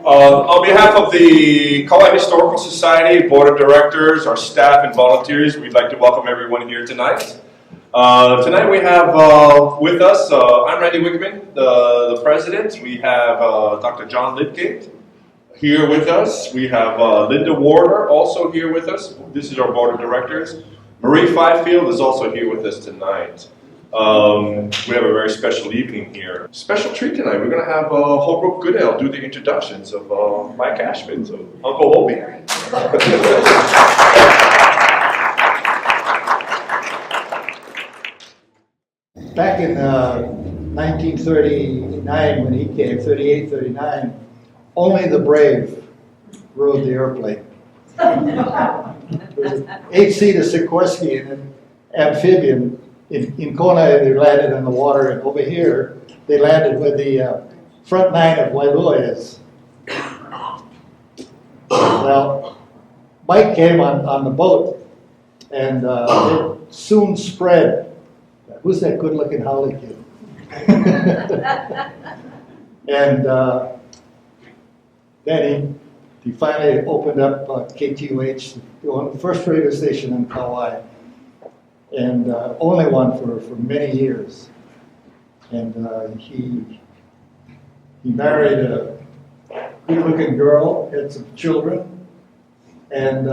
On behalf of the Kaua Historical Society, Board of Directors, our staff and volunteers, we'd like to welcome everyone here tonight. Tonight we have with us, I'm Randy Wickman, the president. We have Dr. John Lidgate here with us. We have Linda Warner also here with us. This is our Board of Directors. Marie Fifield is also here with us tonight. We have a very special evening here. Special treat tonight. We're going to have Holbrook Goodale do the introductions of Mike Ashman, so Uncle Hobie. Back in 1939, when he came, 38, 39, only the brave rode the airplane. There was an 8-seater Zelkovsky and an amphibian. In Kona, they landed in the water, and over here, they landed where the front nine of Wailua is. Well, Mike came on the boat, and it soon spread. Who's that good-looking Howley kid? And then he finally opened up KTUH, the first radio station in Kauai. And only one for many years. And he married a good-looking girl, had some children, and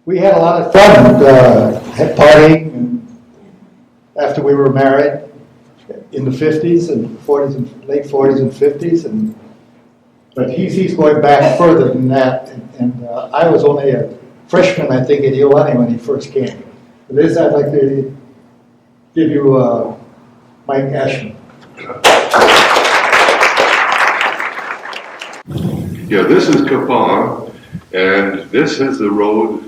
we had a lot of fun, had partying, and after we were married in the 50s and 40s and late 40s and 50s, but he's going back further than that, and I was only a freshman, I think, at Iolani when he first came. For this, I'd like to give you Mike Ashman. Yeah, this is Kaua, and this is the road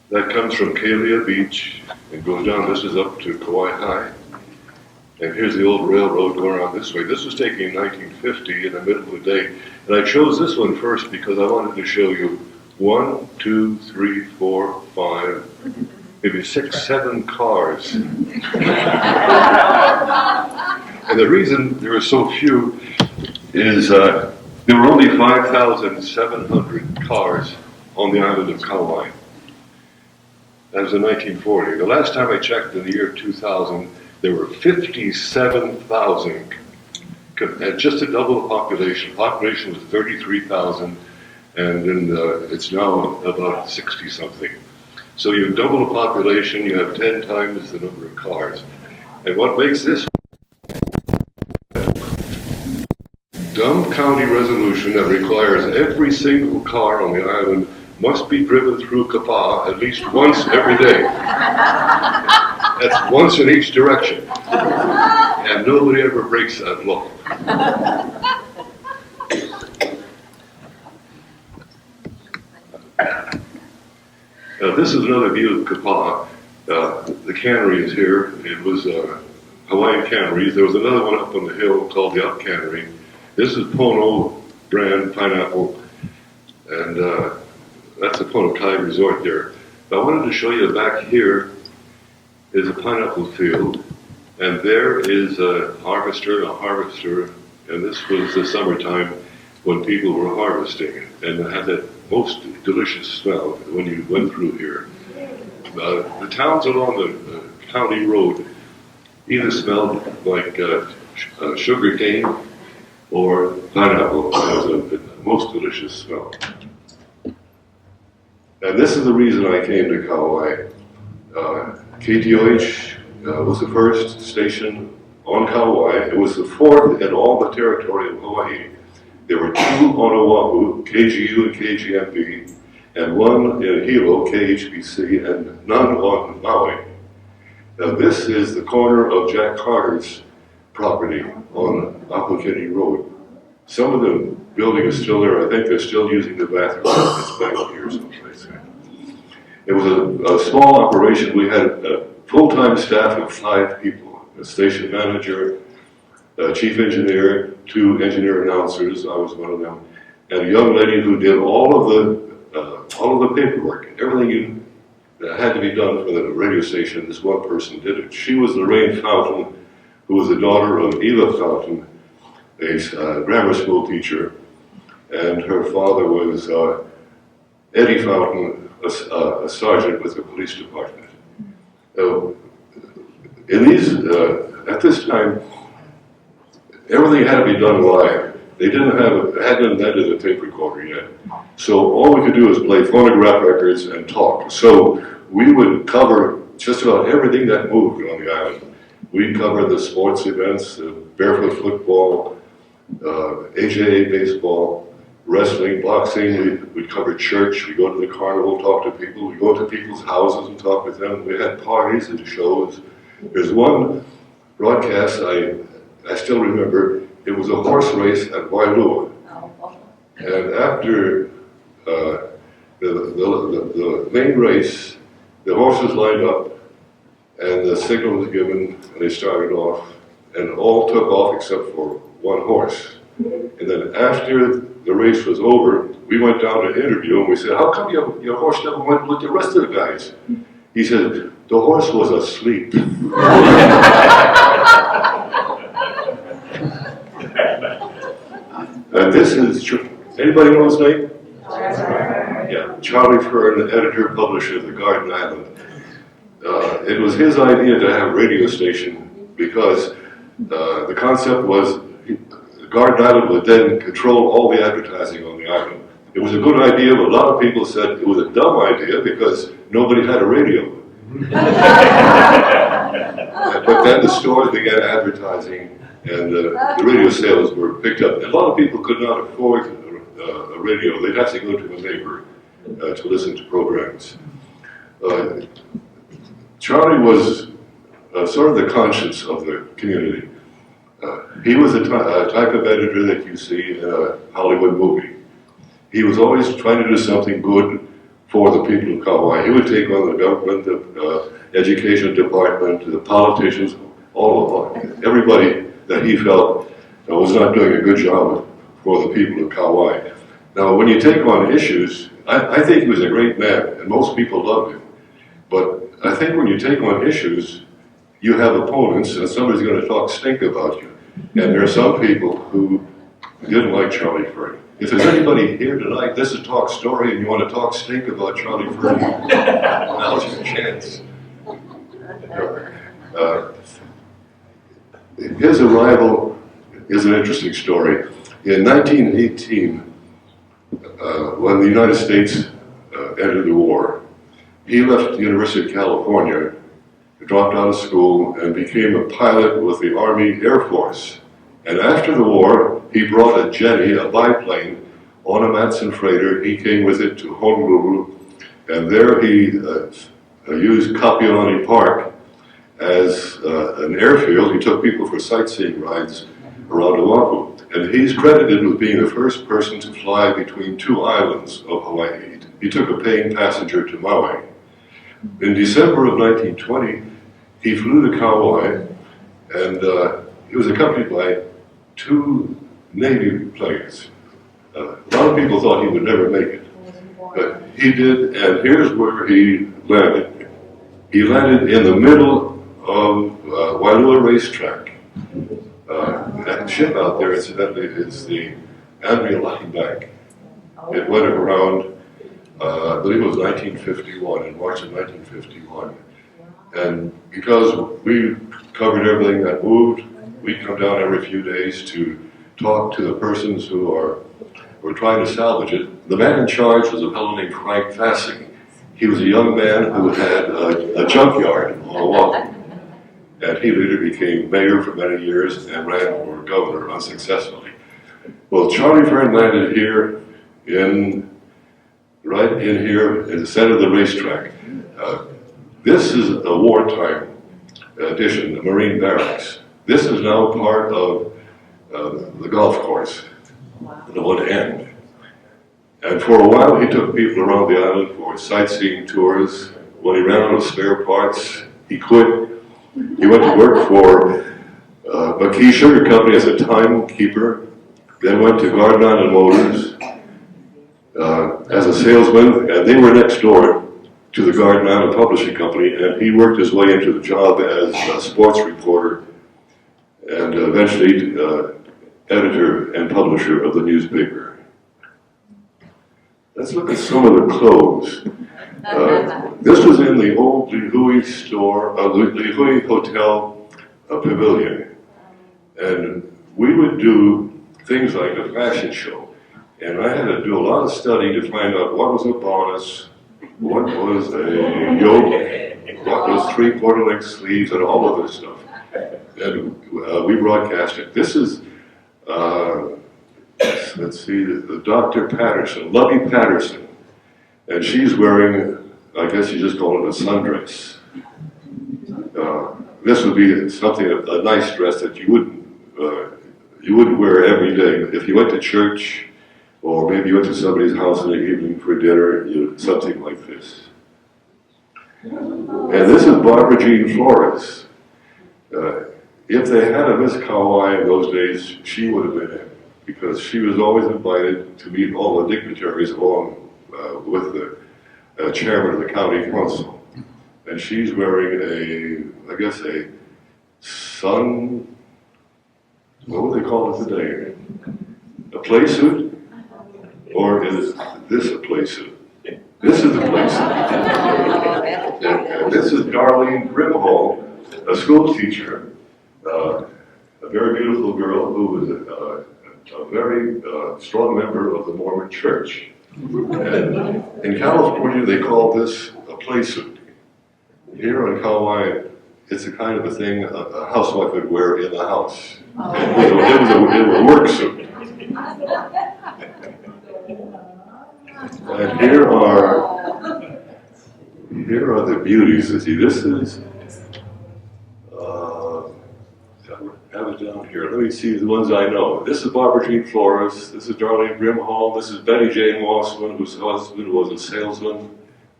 that comes from Kalia Beach and goes down. This is up to Kauai High. And here's the old railroad going around this way. This was taken in 1950 in the middle of the day. And I chose this one first because I wanted to show you 1, 2, 3, 4, 5, maybe 6, 7 cars. And the reason there are so few is there were only 5,700 cars on the island of Kauai. That was in 1940. The last time I checked in the year 2000, there were 57,000, just to double the population. Population was 33,000, and then it's now about 60-something. So you double the population, you have 10 times the number of cars. And what makes this dumb county resolution that requires every single car on the island must be driven through Kaua at least once every day. That's once in each direction. And nobody ever breaks that law. This is another view of Kaua. The cannery is here. It was Hawaiian canneries. There was another one up on the hill called the Up Cannery. This is Pono brand pineapple, and that's the Pono Kai Resort there. But I wanted to show you back here is a pineapple field, and there is a harvester, and this was the summertime when people were harvesting, and it had that most delicious smell when you went through here. The towns along the county road either smelled like sugar cane or pineapple. It was the most delicious smell. And this is the reason I came to Kauai. KTOH was the first station on Kauai. It was the fourth in all the territory of Hawaii. There were 2 on Oahu, KGU and KGMB, and 1 in Hilo, KHBC, and none on Maui. Now this is the corner of Jack Carter's property on Apakini Road. Some of the building is still there. I think they're still using the bathroom. It's back here someplace. It was a small operation. We had a full-time staff of 5 people, a station manager, a chief engineer, 2 engineer announcers, I was one of them, and a young lady who did all of the paperwork. Everything that had to be done for the radio station, this one person did it. She was Lorraine Fountain, who was the daughter of Eva Fountain, a grammar school teacher, and her father was Eddie Fountain, a sergeant with the police department. At this time, everything had to be done live. They hadn't invented a tape recorder yet. So all we could do was play phonograph records and talk. So we would cover just about everything that moved on the island. We'd cover the sports events, barefoot football, AJA baseball, wrestling, boxing. We'd cover church. We'd go to the carnival, talk to people. We'd go to people's houses and talk with them. We had parties and shows. There's one broadcast I still remember. It was a horse race at Wailua. And after the main race, the horses lined up, and the signal was given, and they started off, and all took off except for one horse. And then after the race was over, we went down to interview, and we said, "How come your horse never went with the rest of the guys?" He said, "The horse was asleep." And this is, anybody know his name? Yeah, Charlie Fern, the editor, publisher of the Garden Island. It was his idea to have a radio station because the concept was Garden Island would then control all the advertising on the island. It was a good idea, but a lot of people said it was a dumb idea because nobody had a radio. But then the stores began advertising, and the radio sales were picked up. A lot of people could not afford a radio. They'd have to go to a neighbor to listen to programs. Charlie was sort of the conscience of the community. He was the type of editor that you see in a Hollywood movie. He was always trying to do something good for the people of Kaua. He would take on the government, the education department, the politicians, everybody that he felt was not doing a good job for the people of Kaua. Now, when you take on issues, I think he was a great man, and most people loved him. But I think when you take on issues, you have opponents, and somebody's going to talk stink about you. And there are some people who didn't like Charlie Fern. If there's anybody here tonight, this is Talk Story, and you want to talk stink about Charlie Fern, now's your chance. His arrival is an interesting story. In 1918, when the United States entered the war, he left the University of California, dropped out of school, and became a pilot with the Army Air Force. And after the war, he brought a jetty, a biplane, on a Matson freighter. He came with it to Honolulu, and there he used Kapiolani Park as an airfield. He took people for sightseeing rides around Oahu. And he's credited with being the first person to fly between two islands of Hawaii. He took a paying passenger to Maui. In December of 1920, he flew to Kauai, and he was accompanied by two Navy planes. A lot of people thought he would never make it, but he did, and here's where he landed. He landed in the middle of Wailua Racetrack. That ship out there, incidentally, is the Andrea Lucky Bank. It went around, I believe it was 1951, in March of 1951. And because we covered everything that moved, we come down every few days to talk to the persons who were trying to salvage it. The man in charge was a fellow named Frank Fassing. He was a young man who had a junkyard on Oahu. And he later became mayor for many years and ran for governor unsuccessfully. Well, Charlie Fern landed here right in here in the center of the racetrack. This is a wartime addition, the Marine Barracks. This is now part of the golf course, the one end. And for a while, he took people around the island for sightseeing tours. When he ran out of spare parts, he quit. He went to work for McKee Sugar Company as a timekeeper, then went to Garden Island Motors as a salesman, and they were next door to the Garden Island Publishing Company, and he worked his way into the job as a sports reporter and eventually editor and publisher of the newspaper. let's look at some of the clothes. This was in the old Lihui store, Lihui Hotel Pavilion. And we would do things like a fashion show. And I had to do a lot of study to find out what was a bodice, what was a yoke, what was three-quarter length sleeves, and all of this stuff. And we broadcast it. This is, let's see, the Dr. Patterson, Lovey Patterson. And she's wearing, I guess you just call it a sundress. This would be something, a nice dress that you wouldn't wear every day. If you went to church, or maybe you went to somebody's house in the evening for dinner, something like this. And this is Barbara Jean Flores. If they had a Miss Kaua in those days, she would have been in, because she was always invited to meet all the dignitaries along with the chairman of the county council. And she's wearing I guess a what would they call it today? A play suit? Or is this a play suit? This is a play suit. And this is Darlene Grimhall, a school teacher, a very beautiful girl who was a very strong member of the Mormon Church. And in California, they call this a play suit. Here in Kauai, it's a kind of a thing a housewife would wear in the house. It was a work suit. And here are the beauties. See, this is, I have it down here. Let me see the ones I know. This is Barbara Jean Flores. This is Darlene Grimhall. This is Betty Jane Wassman, whose husband was a salesman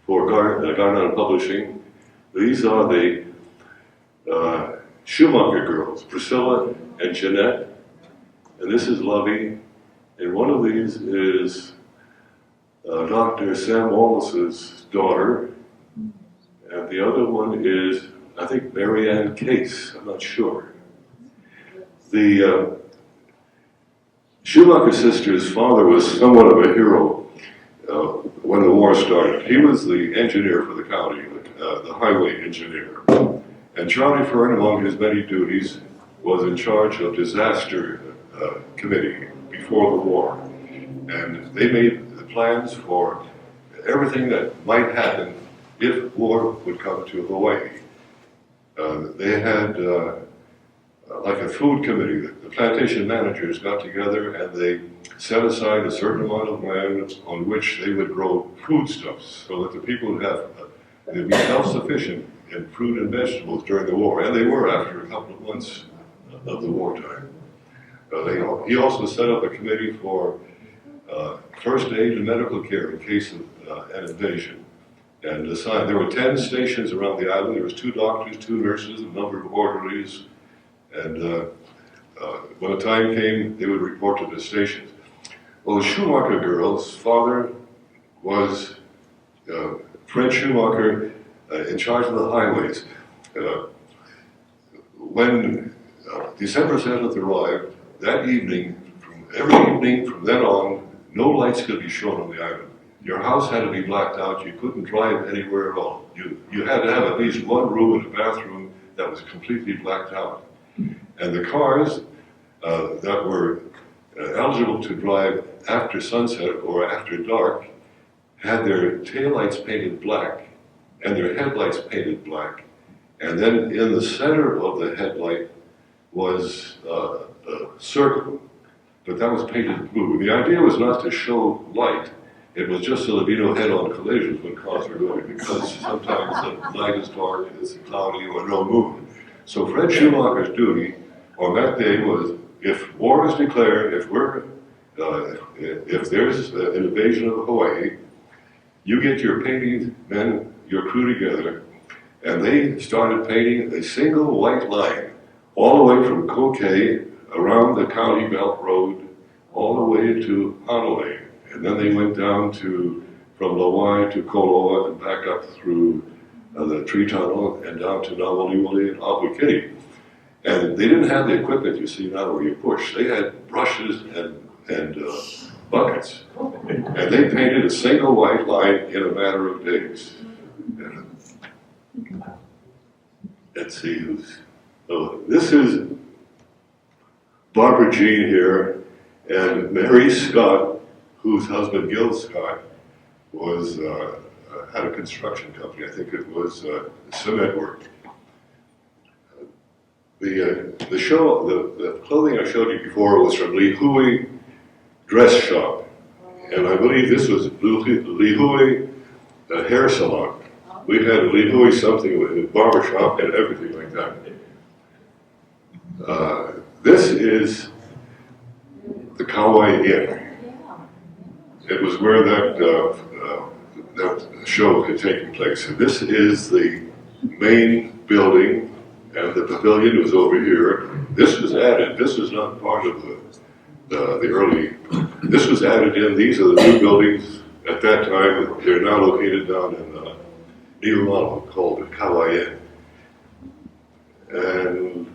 for Garnet Publishing. These are the Schumacher girls, Priscilla and Jeanette. And this is Lovey. And one of these is Dr. Sam Wallace's daughter. And the other one is, I think, Mary Ann Case. I'm not sure. The Schumacher sisters' father was somewhat of a hero when the war started. He was the engineer for the county, the highway engineer. And Charlie Fern, among his many duties, was in charge of disaster committee before the war. And they made the plans for everything that might happen if war would come to Hawaii. They had like a food committee. The plantation managers got together and they set aside a certain amount of land on which they would grow foodstuffs so that the people would be self-sufficient in fruit and vegetables during the war. And they were after a couple of months of the wartime. He also set up a committee for first aid and medical care in case of an invasion. And there were 10 stations around the island. There was 2 doctors, 2 nurses, a number of orderlies. And when the time came, they would report to the stations. Well, the Schumacher girls' father was Fred Schumacher, in charge of the highways. When December 7th arrived, that evening, every evening from then on, no lights could be shown on the island. Your house had to be blacked out. You couldn't drive anywhere at all. You had to have at least one room and a bathroom that was completely blacked out. And the cars that were eligible to drive after sunset or after dark had their taillights painted black and their headlights painted black. And then in the center of the headlight was a circle, but that was painted blue. The idea was not to show light. It was just so there'd be no head-on collisions when cars were going, because sometimes the night is dark, it's cloudy, or no moon. So Fred Schumacher's duty on that day was, if war is declared, if there's an invasion of Hawaii, you get your painting men, your crew together, and they started painting a single white line all the way from Kokei around the County Belt Road all the way to Hanalei. And then they went down from Lawai to Koloa and back up through the tree tunnel and down to Nawaliwali and Ahuakini. And they didn't have the equipment you see now where you push. They had brushes and buckets. And they painted a single white line in a matter of days. Let's see who's, oh, this is Barbara Jean here, and Mary Scott, whose husband Gil Scott was, had a construction company. I think it was cement work. The clothing I showed you before was from Li Hui Dress Shop, and I believe this was Li Hui Hair Salon. We had Li Hui something with a barber shop and everything like that. This is the Kaua Inn. It was where that show had taken place. And this is the main building, and the pavilion was over here. This was added. This was not part of the early. This was added in. These are the new buildings at that time. They're now located down in Niumalo, called the Kaua Inn. And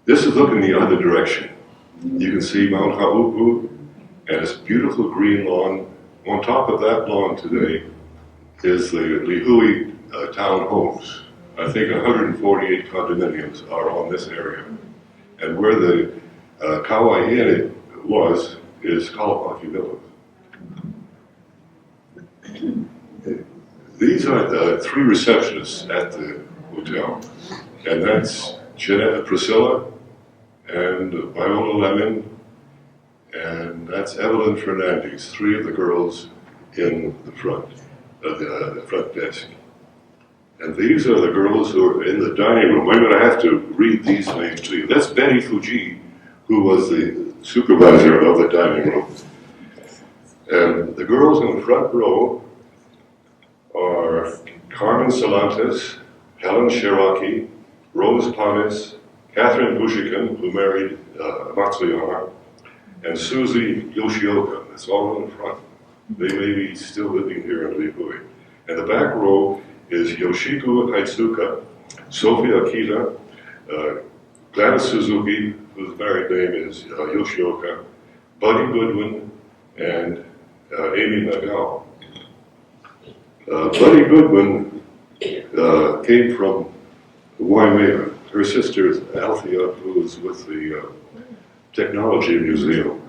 this is looking the other direction. You can see Mount Haupu and this beautiful green lawn. On top of that lawn today is the Li Hui town homes. I think 148 condominiums are on this area. And where the Kaua Inn was is Kalapaki Village. These are the three receptionists at the hotel. And that's Priscilla and Viola Lemon, and that's Evelyn Fernandez, three of the girls in the front desk. And these are the girls who are in the dining room. I'm going to have to read these names to you. That's Betty Fuji, who was the supervisor of the dining room. And the girls in the front row are Carmen Salantes, Helen Shiraki, Rose Panis, Catherine Bushikin, who married Matsuyama, and Susie Yoshioka. That's all in the front. They may be still living here in Li Hui. And the back row is Yoshiku Haitsuka, Sophie Akita, Gladys Suzuki, whose married name is Yoshioka, Buddy Goodwin, and Amy Nagao. Buddy Goodwin came from Waimea. Her sister is Althea, who is with the Technology Museum.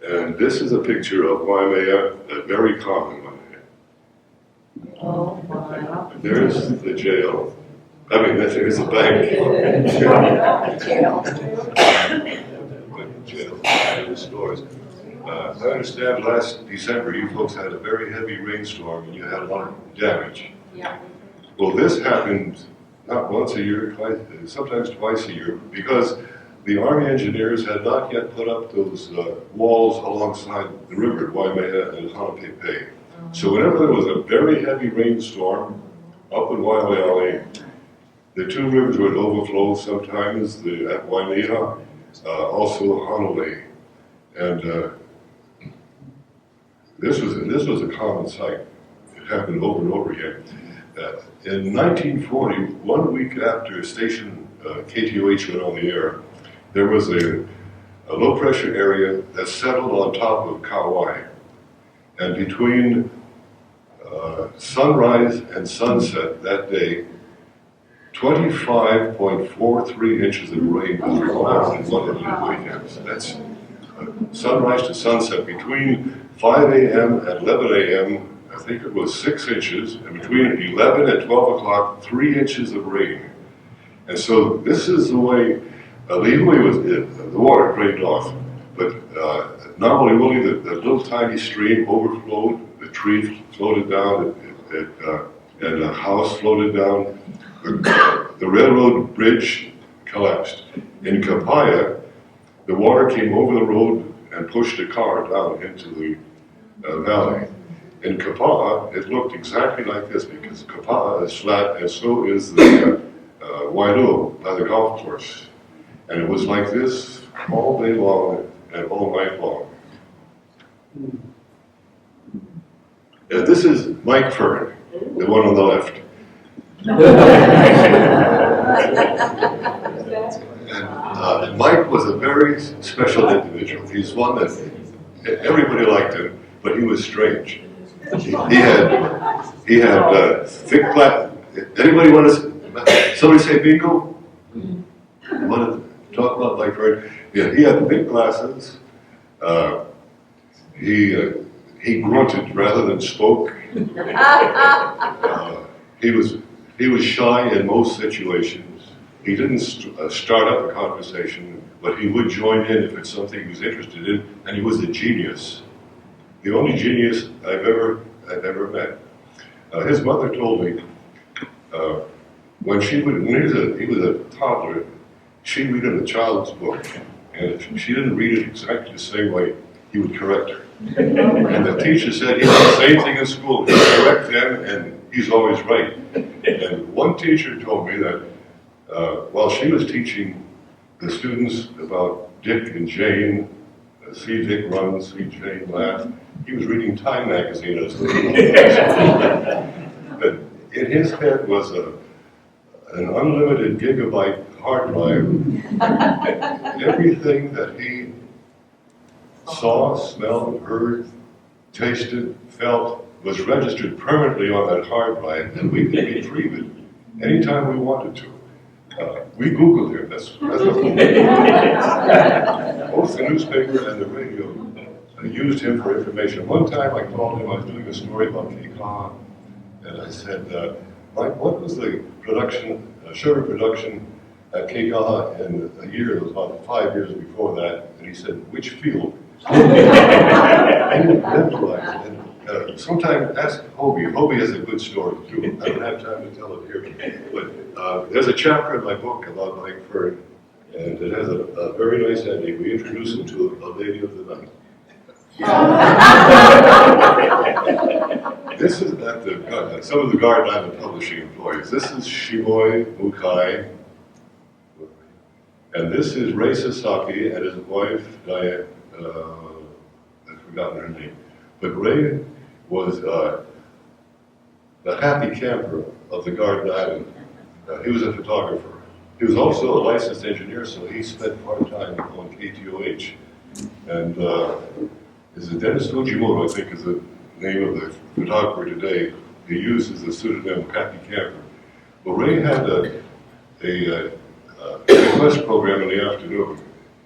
And this is a picture of Waimea, a very common one. Oh, wow. There's the jail. I mean, there's the bank. Jail and the stores. I understand last December you folks had a very heavy rainstorm and you had a lot of damage. Yeah. Well, this happened not once a year, sometimes twice a year, because the Army engineers had not yet put up those walls alongside the river, Waimea and Hanapepe. So whenever there was a very heavy rainstorm up in Waialeale, the two rivers would overflow sometimes, at Waimea, also Honolulu. And this was a common sight. It happened over and over again. In 1940, 1 week after station KTOH went on the air, there was a low pressure area that settled on top of Kauai. And between sunrise and sunset that day, 25.43 inches of rain was required in one of the weekends. That's sunrise to sunset. Between 5 a.m. and 11 a.m., I think it was 6 inches, and between 11 and 12 o'clock, 3 inches of rain. And so this is the way Li Hui was, the water drained off, but normally only the little tiny stream overflowed, the tree floated down, and a house floated down. The railroad bridge collapsed. In Kapaya, the water came over the road and pushed a car down into the valley. In Kapa'a, it looked exactly like this because Kapa'a is flat and so is the Wailuo by the golf course. And it was like this all day long and all night long. And this is Mike Fern, the one on the left. And Mike was a very very special individual. He's one that everybody liked him, but he was strange. He had thick glasses. Anybody want to? Somebody say bingo? Want to talk about my friend? Yeah, he had big glasses. He grunted rather than spoke. He was shy in most situations. He didn't start up a conversation, but he would join in if it's something he was interested in. And he was a genius, the only genius I've ever met. His mother told me when he was a toddler, she'd read him a child's book, and if she didn't read it exactly the same way, he would correct her. And the teacher said he did the same thing in school. He'd correct them, and he's always right. And one teacher told me that while she was teaching the students about Dick and Jane, see Dick run, see Jane laugh, he was reading Time magazine as but in his head was an unlimited gigabyte hard drive. Everything that he saw, smelled, heard, tasted, felt was registered permanently on that hard drive, and we could retrieve it anytime we wanted to. We Googled him. That's what both the newspaper and the radio used him for information. One time I called him, I was doing a story about Kaua, and I said, Mike, what was the production, sugar production at Kaua in a year? It was about 5 years before that. And he said, which field? Sometime ask Hobie. Hobie has a good story too. I don't have time to tell it here. But there's a chapter in my book about Mike Ferd, and it has a very nice ending. We introduce him to a lady of the night. This is at some of the Garden Island publishing employees. This is Shimoi Mukai, and this is Ray Sasaki and his wife Diane. I've forgotten her name, but Ray was the happy camper of the Garden Island. He was a photographer. He was also a licensed engineer, so he spent part-time on KTOH. And is it Dennis Fujimoto, I think is the name of the photographer today. He uses the pseudonym Happy Camper. Well, Ray had a request program in the afternoon.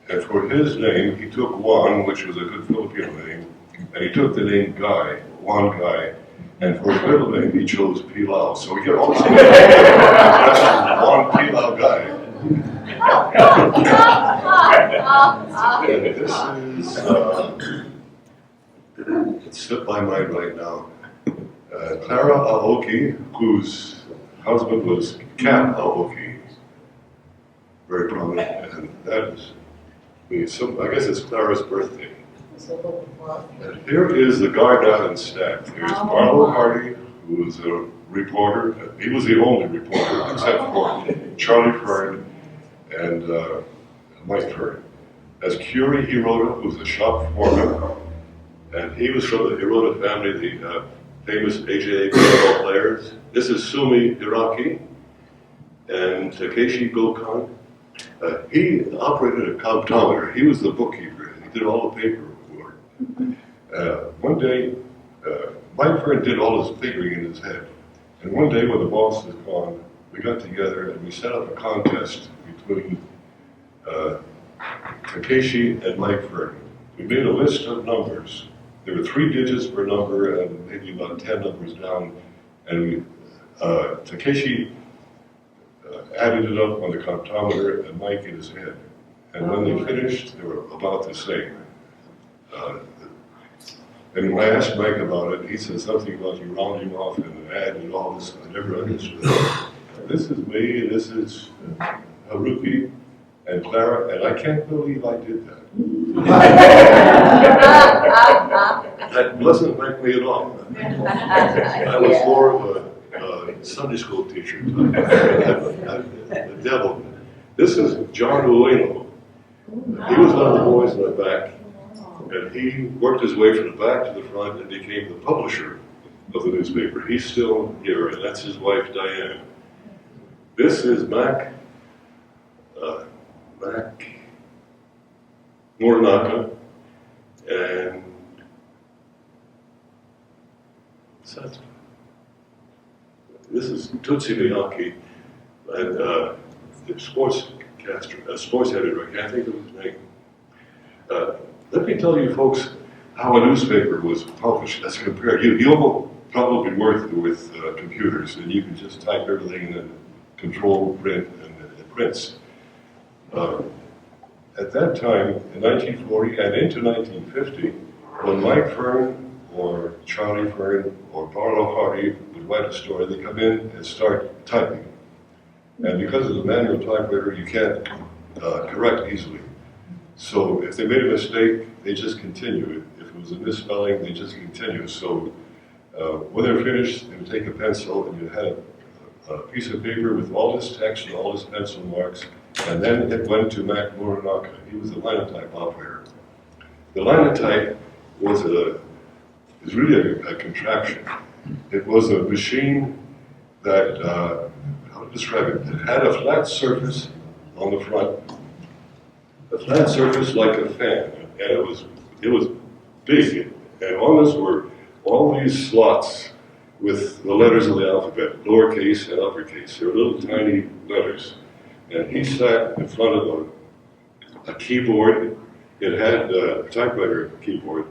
And for his name, he took Juan, which was a good Filipino name, and he took the name Guy, Juan Guy, and for his middle name, he chose Pilau. So we get all this Juan Pilau Guy. And this is, it slipped my mind right now, Clara Aoki, whose husband was Cap Aoki, very prominent, and that is, I guess it's Clara's birthday. And here is the Garden Island staff. Here's Marlo Hardy, who was a reporter. He was the only reporter, except for Charlie Fern and Mike Fern. As Curie Hirota, who's a shop foreman, and he was from the Hirota family, the famous AJA baseball players. This is Sumi Hiraki and Takeshi Gokon. He operated a comptometer. He was the bookkeeper. He did all the paperwork. One day, Mike Fern did all his figuring in his head. And one day when the boss was gone, we got together and we set up a contest between Takeshi and Mike Fern. We made a list of numbers. There were 3 digits per number and maybe about 10 numbers down. And Takeshi added it up on the comptometer and Mike in his head. And when they finished, they were about the same. And when I asked Mike about it, he said something about you rounding off and add and all this. I never understood it. This is me, this is Haruki and Clara, and I can't believe I did that. That wasn't like me at all. I was more of a Sunday school teacher. The devil. This is John Ueno. He was one of the boys in the back. And he worked his way from the back to the front and became the publisher of the newspaper. He's still here, and that's his wife, Diane. This is Mac Morinaka, and what's that? This is Tutsi Miyake, and the sports editor, I can't think of his name. Let me tell you folks how a newspaper was published as compared. You'll probably work with computers, and you can just type everything and control print, and it prints. At that time, in 1940 and into 1950, when Mike Fern or Charlie Fern or Barlow Hardy would write a story, they come in and start typing. And because of the manual typewriter, you can't correct easily. So if they made a mistake, they just continue. If it was a misspelling, they just continue. So when they're finished, they would take a pencil and you had a piece of paper with all this text and all this pencil marks, and then it went to Mac Muranaka. He was the linotype operator. The linotype was really a contraption. It was a machine that, how to describe it, it had a flat surface on the front, a flat surface like a fan, and it was big, and on this were all these slots with the letters of the alphabet, lowercase and uppercase. They were little tiny letters. And he sat in front of a keyboard. It had a typewriter keyboard,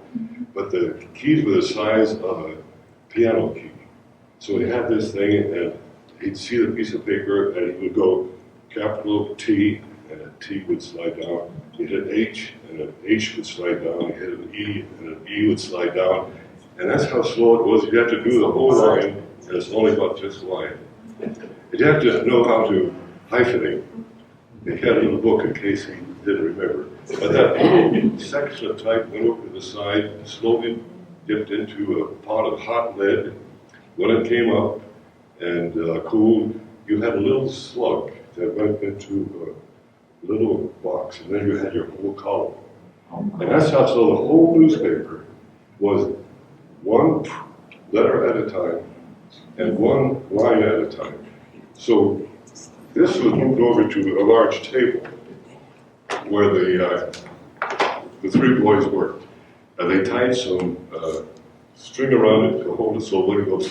but the keys were the size of a piano key. So he had this thing, and he'd see the piece of paper, and he would go capital T, and a T would slide down. He'd hit H, and an H would slide down. He'd hit an E, and an E would slide down. And that's how slow it was. You had to do the whole line, and it's only about this wide. You have to know how to hyphenate. He had a little book in case he didn't remember. But that little section of type went over to the side, and slowly dipped into a pot of hot lead. When it came up and cooled, you had a little slug that went into a little box, and then you had your whole column. And that's how, so the whole newspaper was one letter at a time and one line at a time. So this was moved over to a large table where the three boys worked. And they tied some string around it to hold it so it wouldn't go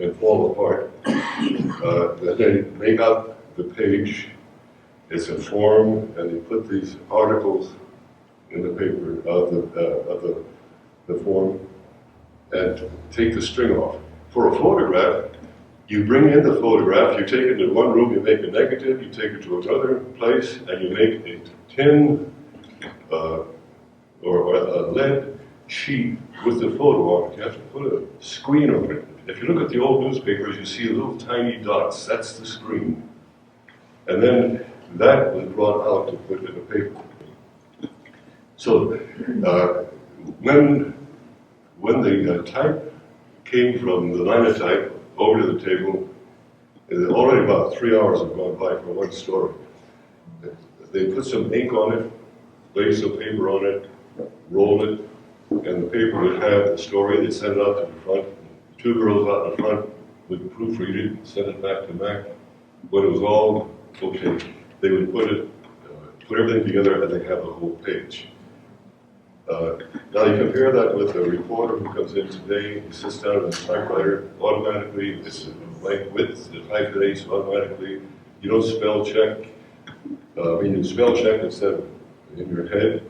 and fall apart. Then they make out the page. It's a form, and they put these articles in the paper of the form and take the string off. For a photograph, you bring in the photograph, you take it to one room, you make a negative, you take it to another place, and you make a tin or a lead sheet with the photo on it. You have to put a screen over it. If you look at the old newspapers, you see little tiny dots. That's the screen. And then that was brought out to put in the paper. So when the type came from the linotype over to the table, already about 3 hours had gone by for one story. They put some ink on it, laid some paper on it, rolled it, and the paper would have the story. They'd send it out to the front. Two girls out in the front would proofread it and send it back to Mac. When it was all okay, they would put everything together, and they'd have the whole page. Now you compare that with a reporter who comes in today, he sits down at a typewriter, automatically, it's a blank width, it hyphenates automatically, you don't spell check. You spell check instead of in your head,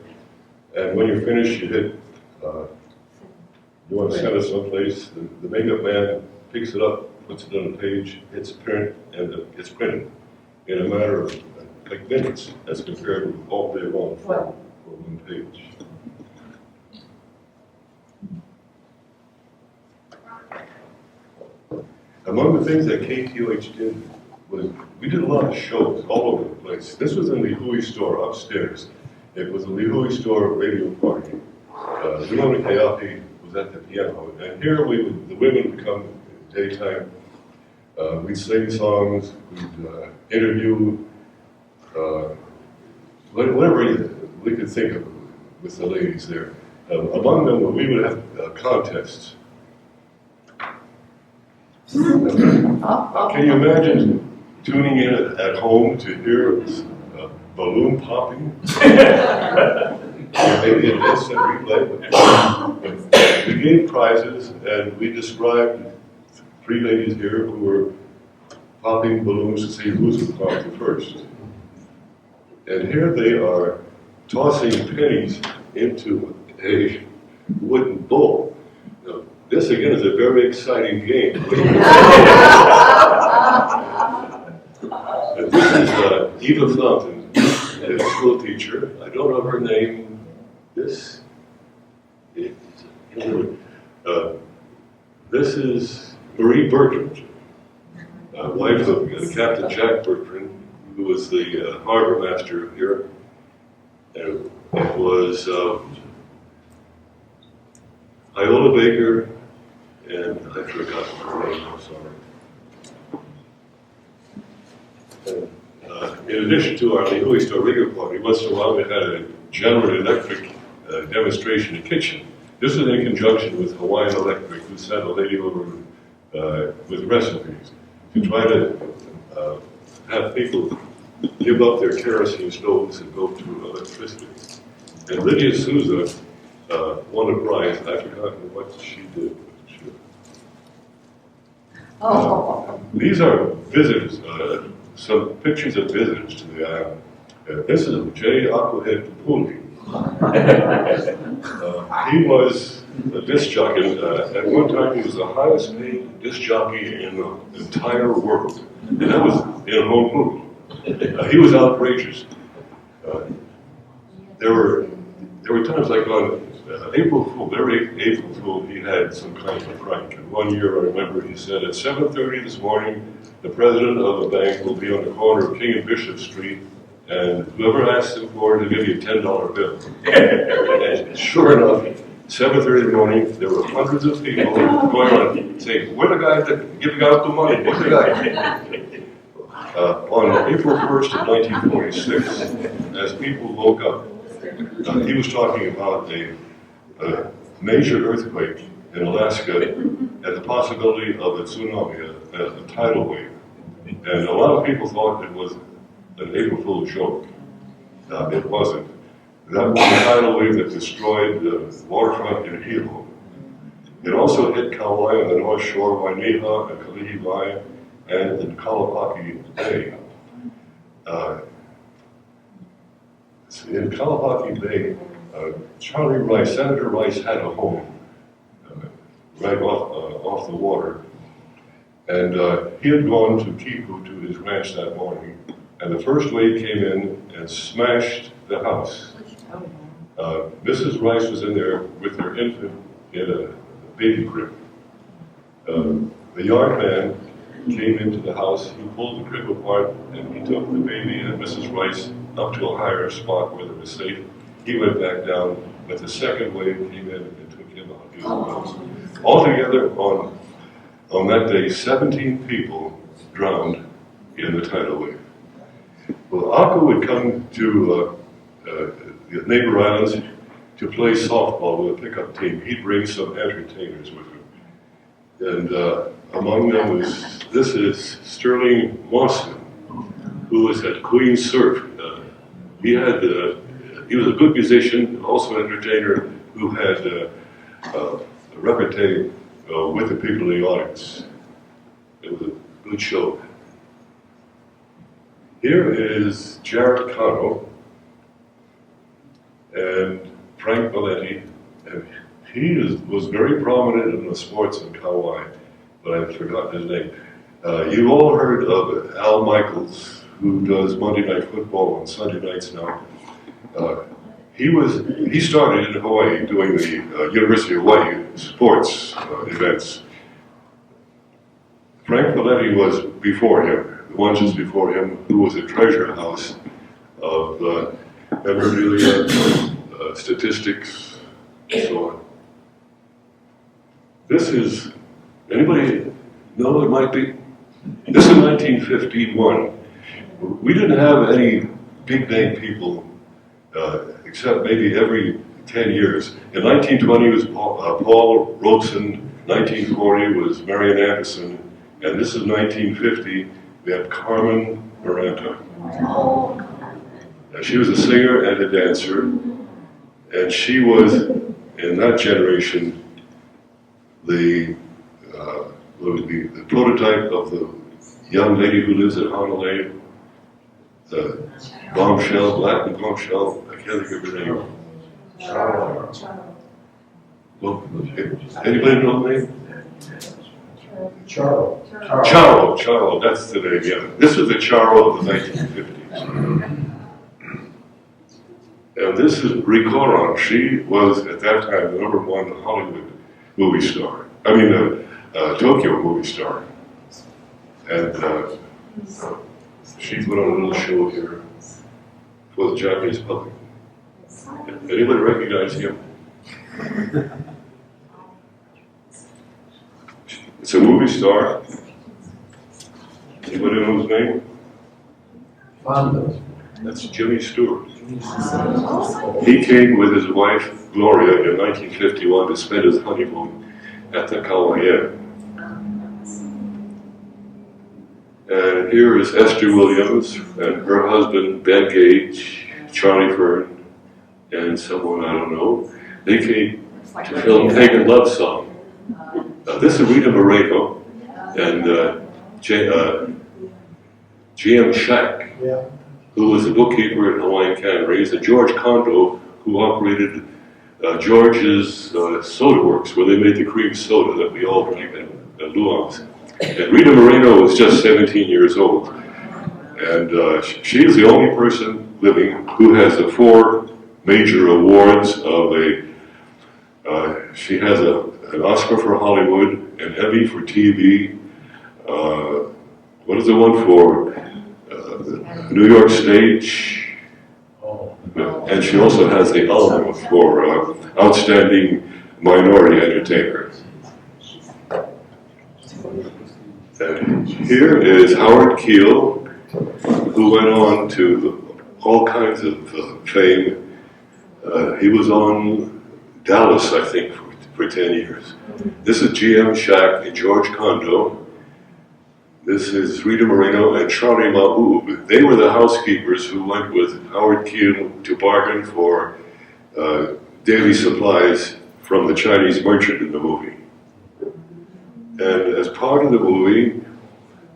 and when you're finished, you hit, you want to send it someplace, the makeup man picks it up, puts it on a page, hits print, and it's printed in a matter of like minutes as compared with all day long for one page. Among the things that KTOH did was we did a lot of shows all over the place. This was in the Hui store upstairs. It was a Hui store radio party. Leona Kayapi was at the piano, and here the women would come in the daytime. We'd sing songs, we'd interview, whatever we could think of with the ladies there. Among them, we would have contests. Can you imagine tuning in at home to hear balloon popping. Maybe an instant replay. We gave prizes, and we described 3 ladies here who were popping balloons to see who's would pop the first. And here they are tossing pennies into a wooden bowl. Now, this again is a very exciting game. And this is Eva Fountain, a school teacher. I don't know her name. This is Marie Bertrand, wife of Captain Jack Bertrand, who was the harbor master here. And it was Iola Baker, and I forgot her name, I'm sorry. And, in addition to our Lehui Store Rigger Party, once in a while we had a General Electric demonstration in the kitchen. This was in conjunction with Hawaiian Electric, who sent a lady over with recipes to try to have people give up their kerosene stoves and go to electricity. And Lydia Souza won a prize. I've forgotten what she did. These are visitors, some pictures of visitors to the island. This is J. Aquahead Kapuli. He was a disc jockey. At one time, he was the highest paid disc jockey in the entire world. And that was in Honolulu. He was outrageous. There were times like on April Fool, every April Fool, he had some kind of prank. And one year, I remember, he said, at 7:30 this morning, the president of the bank will be on the corner of King and Bishop Street, and whoever asks him for it, he'll give you a $10 bill. And sure enough, 7:30 in the morning, there were hundreds of people going around saying, "Where the guy that giving out the money? Where's the guy?" On April 1st of 1946, as people woke up, he was talking about a major earthquake in Alaska and the possibility of a tsunami, a tidal wave. And a lot of people thought it was an April Fool's joke. It wasn't. That was a tidal wave that destroyed the waterfront in Hilo. It also hit Kauai on the north shore, Wainiha and Kalihivai, and in Kalapaki Bay. In Kalapaki Bay, Charlie Rice, Senator Rice had a home right off the water. And he had gone to Kipu to his ranch that morning, and the first wave came in and smashed the house. Mrs. Rice was in there with her infant in a baby crib. The yard man came into the house, he pulled the crib apart, and he took the baby and Mrs. Rice up to a higher spot where they were safe. He went back down, but the second wave came in and took him out. Altogether, on that day, 17 people drowned in the tidal wave. Well, Ako would come to the neighbor islands to play softball with a pickup team. He'd bring some entertainers with him. And among them this is Sterling Mawson, who was at Queen Surf. He was a good musician, also an entertainer who had a reputation with the people in the audience. It was a good show. Here is Jared Cano and Frank Belletti, and he was very prominent in the sports in Kauai, but I've forgotten his name. You've all heard of Al Michaels, who does Monday Night Football on Sunday nights now. He started in Hawaii doing the University of Hawaii sports events. Frank Belletti was before him, the one just before him, who was a treasure house of memorabilia, statistics, and so on. This is, anybody know what it might be? This is 1951. We didn't have any big name people except maybe every 10 years. In 1920 was Paul Robeson, 1940 was Marian Anderson, and this is 1950, we have Carmen Miranda. She was a singer and a dancer, and she was, in that generation, the prototype of the young lady who lives at Honolulu, the bombshell, Latin bombshell, I can't think of her name. Well, anybody know the name? Charo, that's the name, yeah. This was the Charo of the 1950s. And this is Rikoron. She was, at that time, the #1 Hollywood movie star. I mean, Tokyo movie star. And she put on a little show here for the Japanese public. Anybody recognize him? It's a movie star. Anybody know his name? That's Jimmy Stewart. He came with his wife, Gloria, in 1951 to spend his honeymoon at the Kaua. And here is Esther Williams and her husband, Ben Gage, Charlie Fern, and someone I don't know. They came to film Pagan Love Song. This is Rita Moreno and G.M. Shack, who was a bookkeeper at Hawaiian Canneries, and George Kondo, who operated George's Soda Works, where they made the cream soda that we all drink at Luang's. And Rita Moreno was just 17 years old. And she is the only person living who has the 4 major awards of she has an Oscar for Hollywood, an Emmy for TV, what is the one for New York Stage, and she also has the Alma for Outstanding Minority Entertainer. And here is Howard Keel, who went on to all kinds of fame. He was on Dallas, I think, for 10 years. This is G.M. Shack and George Kondo. This is Rita Moreno and Charlie Mahub. They were the housekeepers who went with Howard Keel to bargain for daily supplies from the Chinese merchant in the movie. And as part of the movie,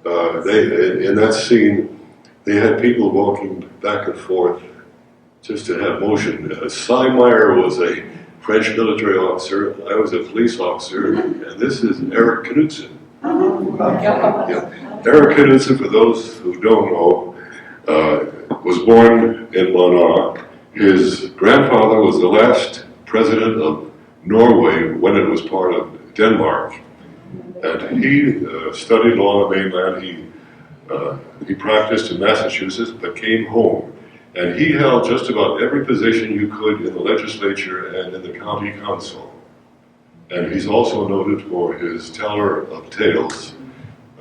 in that scene, they had people walking back and forth just to have motion. Cy Meyer was a French military officer, I was a police officer, and this is Eric Knudsen. Eric Knudsen, for those who don't know, was born in Mana. His grandfather was the last president of Norway when it was part of Denmark. And he studied along the mainland. He practiced in Massachusetts, but came home. And he held just about every position you could in the legislature and in the county council. And he's also noted for his teller of tales.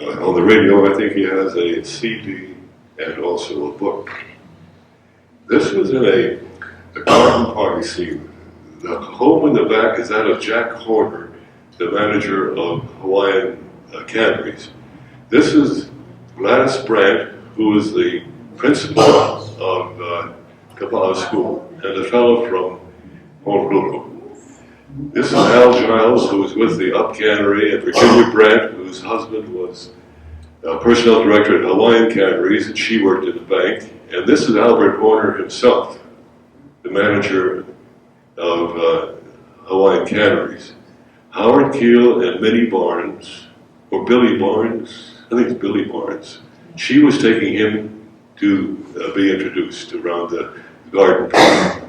On the radio, I think he has a CD and also a book. This was in a garden party scene. The home in the back is that of Jack Horner, the manager of Hawaiian Canneries. This is Gladys Brandt, who is the principal of Kapa'a School, and a fellow from Honolulu. This is Al Giles, who was with the Up Cannery, and Virginia Brandt, whose husband was personnel director at Hawaiian Canneries, and she worked at the bank. And this is Albert Horner himself, the manager of Hawaiian Canneries. Howard Keel and Minnie Barnes, or Billy Barnes, I think it's Billy Barnes. She was taking him to be introduced around the garden party.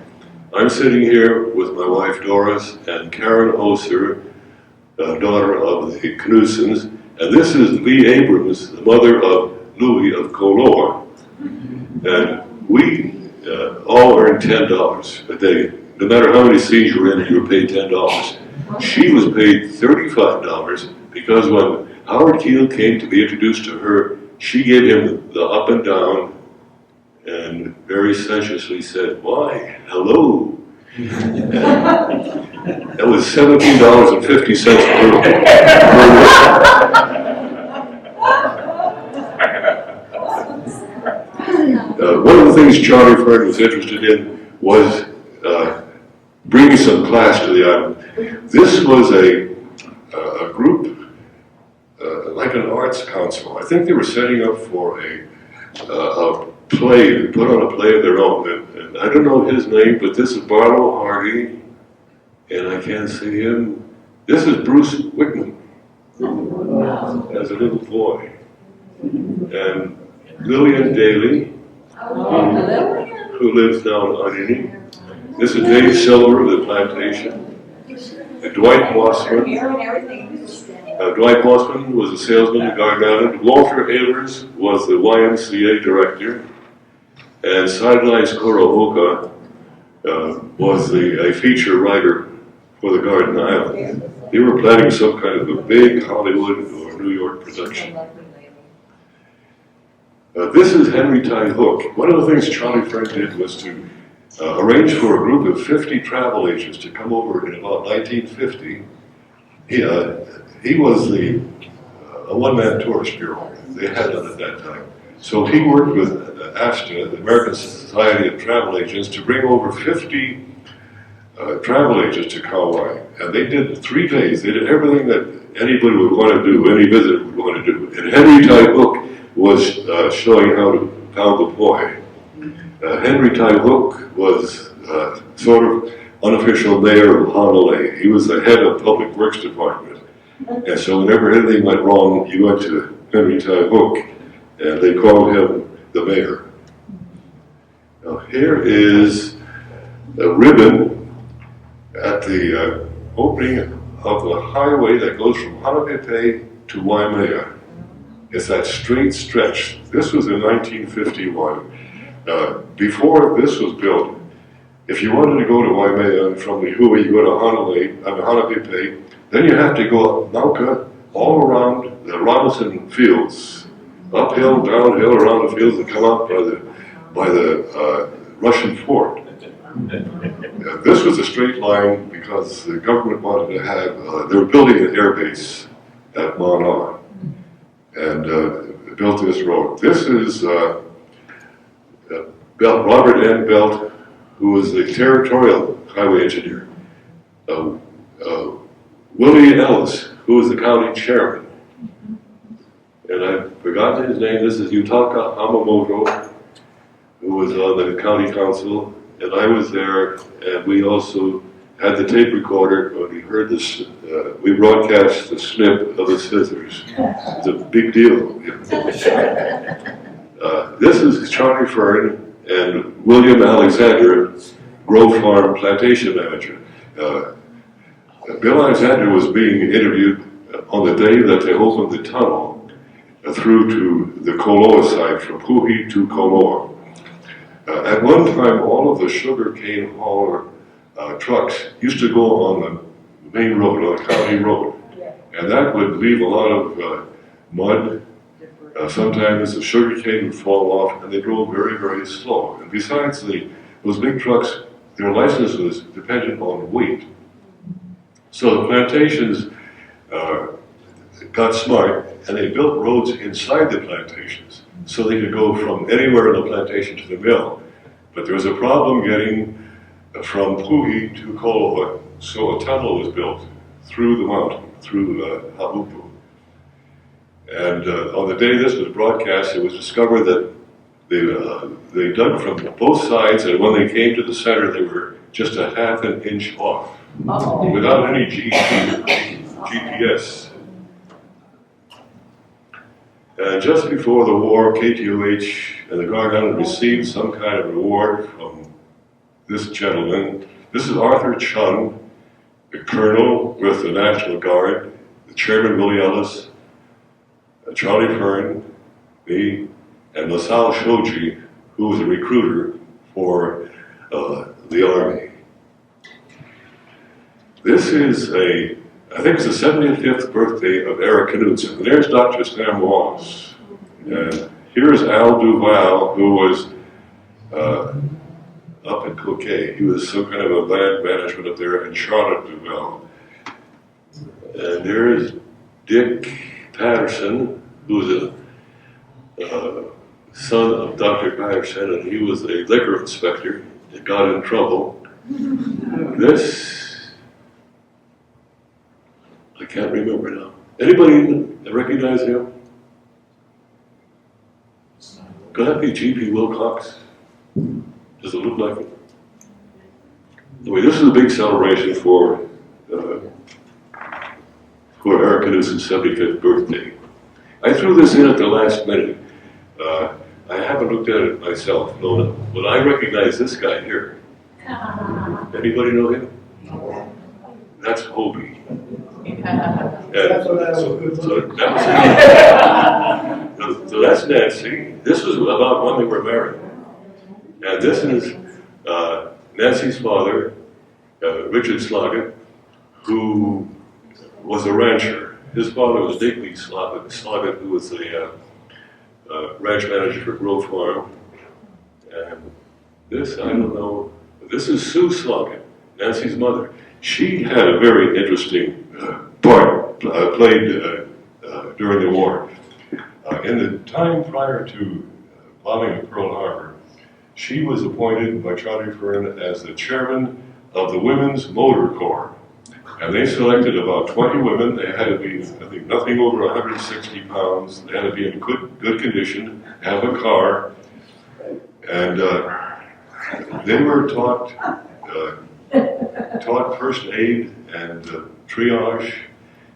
I'm sitting here with my wife Doris and Karen Oser, daughter of the Knudsens, and this is Lee Abrams, the mother of Louis of Koloa. And we all earned $10 a day. No matter how many scenes you're in, you were paid $10. She was paid $35 because when Howard Keel came to be introduced to her, she gave him the up and down and very sensuously said, "Why, hello." That was $17.50 per one of the the things Charlie Fern was interested in was bringing some class to the island. This was a group, like an arts council. I think they were setting up for a play, put on a play of their own. And I don't know his name, but this is Barlow Hardy, and I can't see him. This is Bruce Wickman as a little boy. And Lillian Daly, who lives down on Ini. This is Dave Silver of the Plantation. And Dwight Mossman. Dwight Mossman was a salesman in Garden Island. Walter Ehlers was the YMCA director. And Sidelines Korohoka was a feature writer for the Garden Island. They were planning some kind of a big Hollywood or New York production. This is Henry Ty Hook. One of the things Charlie Fern did was to arrange for a group of 50 travel agents to come over in about 1950. He was a one-man tourist bureau. They had none at that time. So he worked with ASTA, the American Society of Travel Agents, to bring over 50 travel agents to Kauai. And they did 3 days. They did everything that anybody would want to do, any visitor would want to do. And Henry Ty Hook was showing how to pound the poi. Henry Ty Hook was sort of unofficial mayor of Honolulu. He was the head of the Public Works Department. And so whenever anything went wrong, you went to Henry Ty Hook, and they called him the mayor. Now here is a ribbon at the opening of the highway that goes from Hanapepe to Waimea. It's that straight stretch. This was in 1951. Before this was built, if you wanted to go to Waimea from Lihui, you go to Hanapepe, then you have to go up Nauka, all around the Robinson Fields, uphill, downhill, around the fields, and come up by the Russian fort. This was a straight line because the government wanted to have, they were building an air base at Mauna, and built this road. This is Robert N. Belt, who was the territorial highway engineer. Willie Ellis, who was the county chairman. And I've forgotten his name. This is Yutaka Hamamoto, who was on the county council. And I was there, and we also had the tape recorder when we heard this. We broadcast the snip of the scissors. It's a big deal. This is Charlie Fern and William Alexander, Grove Farm plantation manager. Bill Alexander was being interviewed on the day that they opened the tunnel through to the Koloa side, from Puhi to Koloa. At one time, all of the sugar cane hauler trucks used to go on the main road, on the county road. And that would leave a lot of mud. Sometimes the sugar cane would fall off, and they drove very, very slow. And besides, those big trucks, their license was dependent on weight. So the plantations got smart, and they built roads inside the plantations so they could go from anywhere in the plantation to the mill. But there was a problem getting from Puhi to Koloa, so a tunnel was built through the mountain, through Haupu. And on the day this was broadcast, it was discovered that they dug from both sides, and when they came to the center, they were just a half an inch off, without any GPS. And just before the war, KTOH and the Garden Island received some kind of reward from this gentleman. This is Arthur Chung, the colonel with the National Guard, the chairman Willie Ellis, Charlie Fern, me, and LaSalle Shoji, who was a recruiter for the Army. This is I think it's the 75th birthday of Eric Knudsen. And there's Dr. Sam Wallace. And here's Al Duval, who was up in Coquet. He was some kind of a land management up there, and Charlotte Duval. And there's Dick Patterson, who was a son of Dr. Ashman, and he was a liquor inspector that got in trouble. This, I can't remember now. Anybody recognize him? Could that be G.P. Wilcox? Does it look like it? Anyway, this is a big celebration for Eric Canusa's 75th birthday. I threw this in at the last minute. I haven't looked at it myself, but I recognize this guy here. Anybody know him? That's Hobie. So that's Nancy. This was about when they were married. And this is Nancy's father, Richard Sloggett, who was a rancher. His father was Digby Sloggett, who was a ranch manager for Grove Farm. And this, I don't know, this is Sue Sloggett, Nancy's mother. She had a very interesting part played during the war. In the time prior to bombing of Pearl Harbor, she was appointed by Charlie Fern as the chairman of the Women's Motor Corps. And they selected about 20 women. They had to be, I think, nothing over 160 pounds. They had to be in good condition, have a car. And they were taught first aid and triage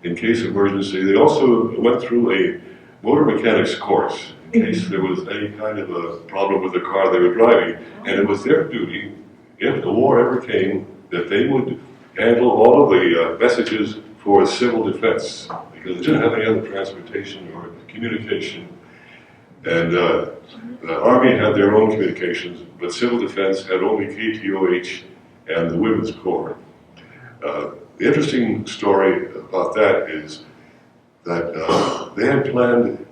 in case of emergency. They also went through a motor mechanics course in case there was any kind of a problem with the car they were driving. And it was their duty, if the war ever came, that they would handle all of the messages for civil defense, because they didn't have any other transportation or communication. And the Army had their own communications, but civil defense had only KTOH and the Women's Corps. The interesting story about that is that they had planned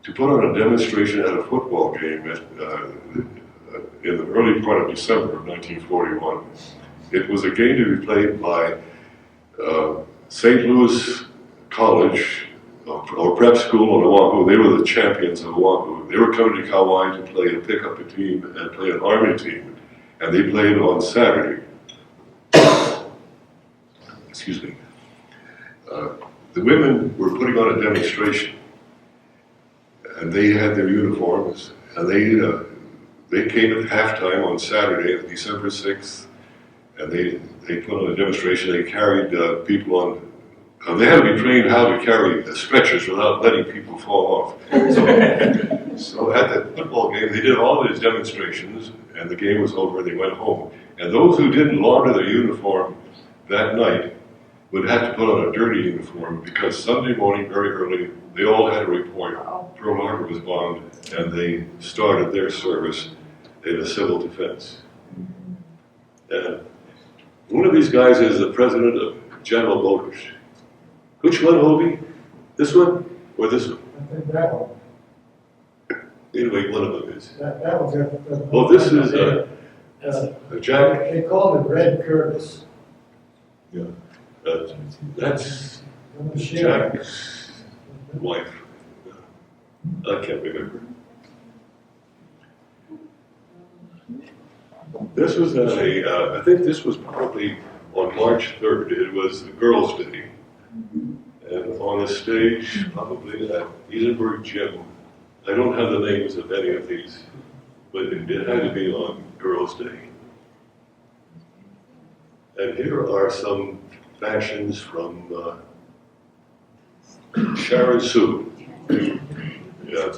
to put on a demonstration at a football game in the early part of December of 1941. It was a game to be played by St. Louis College or prep school on Oahu. They were the champions of Oahu. They were coming to Kauai to play and pick up a team and play an Army team. And they played on Saturday. Excuse me. The women were putting on a demonstration. And they had their uniforms. And they came at halftime on Saturday, December 6th. And they put on a demonstration. They carried people on. They had to be trained how to carry stretchers without letting people fall off. So at the football game, they did all of these demonstrations, and the game was over. They went home. And those who didn't launder their uniform that night would have to put on a dirty uniform, because Sunday morning, very early, they all had a report. Pearl Harbor was bombed, and they started their service in a civil defense. And one of these guys is the president of General Motors. Which one, Hobie? This one or this one? I think that one. Anyway, one of them is. That one's got. Oh, this is a Jack. They called it Red Curtis. Yeah. That's Jack's wife. I can't remember. This was I think this was probably on March 3rd. It was the Girls' Day. And on the stage, probably at Edinburgh Gym, I don't have the names of any of these, but it had to be on Girls' Day. And here are some fashions from Sharon Sue. Yeah.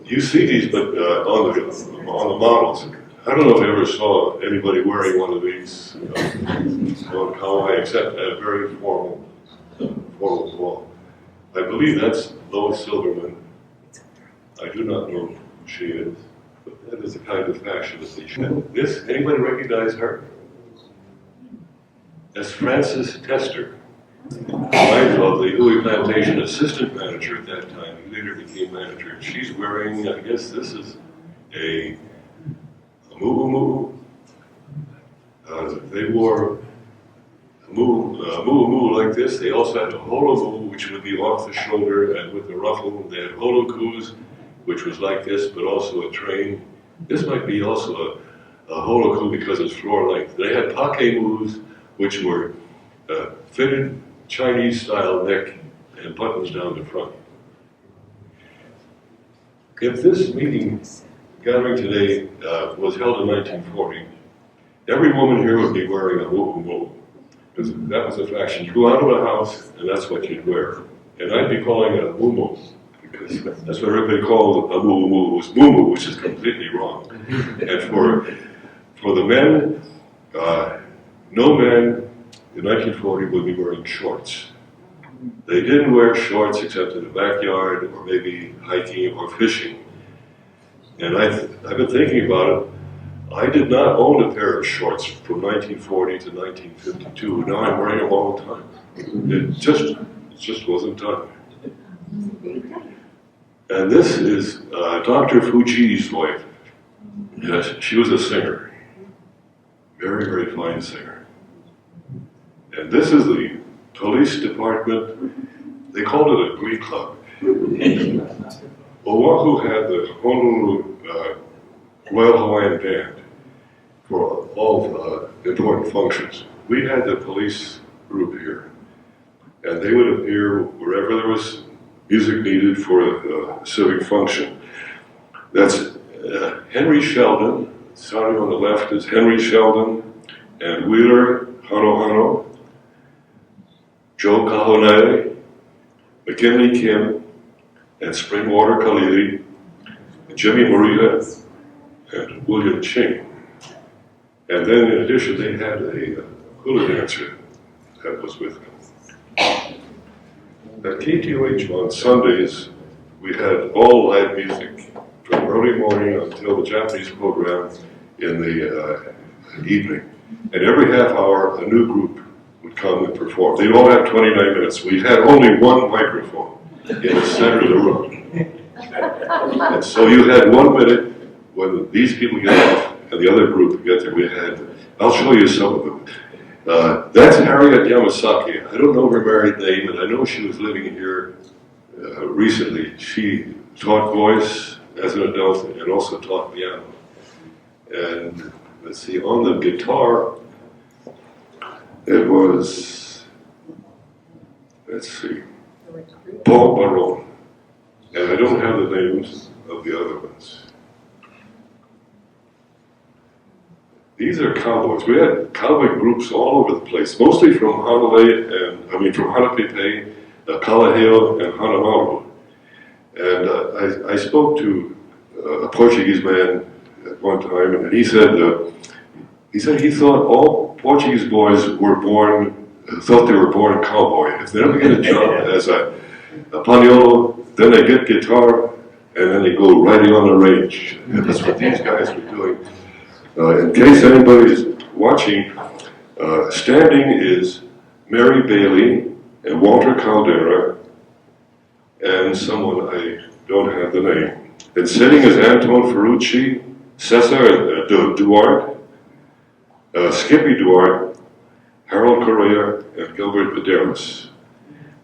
You see these, but on the models. I don't know if I ever saw anybody wearing one of these on Kaua, except at a very formal ball. I believe that's Lois Silverman. I do not know who she is, but that is the kind of fashion that they should. This, anybody recognize her? That's Frances Tester, wife of the Hui Plantation assistant manager at that time. He later became manager. She's wearing, I guess this is a moo-moo. They wore a moo like this. They also had a holo-moo, which would be off the shoulder and with the ruffle. They had holokus, which was like this, but also a train. This might be also a holoku because it's floor length. They had pakemus, which were fitted Chinese-style neck and buttons down the front. If this gathering today was held in 1940, every woman here would be wearing a wuhu, because that was a faction. You go out of the house, and that's what you'd wear. And I'd be calling it a mumu, because that's what everybody called a mumu, was mumu, which is completely wrong. And for the men, no man in 1940 would be wearing shorts. They didn't wear shorts except in the backyard, or maybe hiking or fishing. And I've been thinking about it. I did not own a pair of shorts from 1940 to 1952. Now I'm wearing them all the time. It just wasn't time. And this is Dr. Fuji's wife. Yes, she was a singer. Very, very fine singer. And this is the police department. They called it a glee club. Oahu had the Honolulu Royal Hawaiian Band for all important functions. We had the police group here, and they would appear wherever there was music needed for a civic function. That's Henry Sheldon. Starting on the left is Henry Sheldon and Wheeler Hanohano, Joe Kahonai, McKinley Kim, and Springwater Kalili, Jimmy Morita, and William Ching. And then in addition, they had a hula dancer that was with them. At KTOH on Sundays, we had all live music from early morning until the Japanese program in the evening. And every half hour, a new group would come and perform. They'd all have 29 minutes. We had only one microphone in the center of the room. And so you had 1 minute when these people get off and the other group get there. I'll show you some of them. That's Harriet Yamasaki. I don't know her married name, and I know she was living here recently. She taught voice as an adult and also taught piano. And let's see, on the guitar, it was, let's see, Paul Baron. And I don't have the names of the other ones. These are cowboys. We had cowboy groups all over the place, mostly from from Hanapipe, Kalaheo, and Hanamaru. And I spoke to a Portuguese man at one time, and he said he thought all Portuguese boys thought they were born cowboy. If they ever get a job as a paniolo, then they get guitar, and then they go riding on the range. And that's what these guys were doing. In case anybody is watching, standing is Mary Bailey and Walter Caldera, and someone I don't have the name. And sitting is Anton Ferrucci, Cesar Duarte, Skippy Duarte, Harold Correa, and Gilbert Medeiros.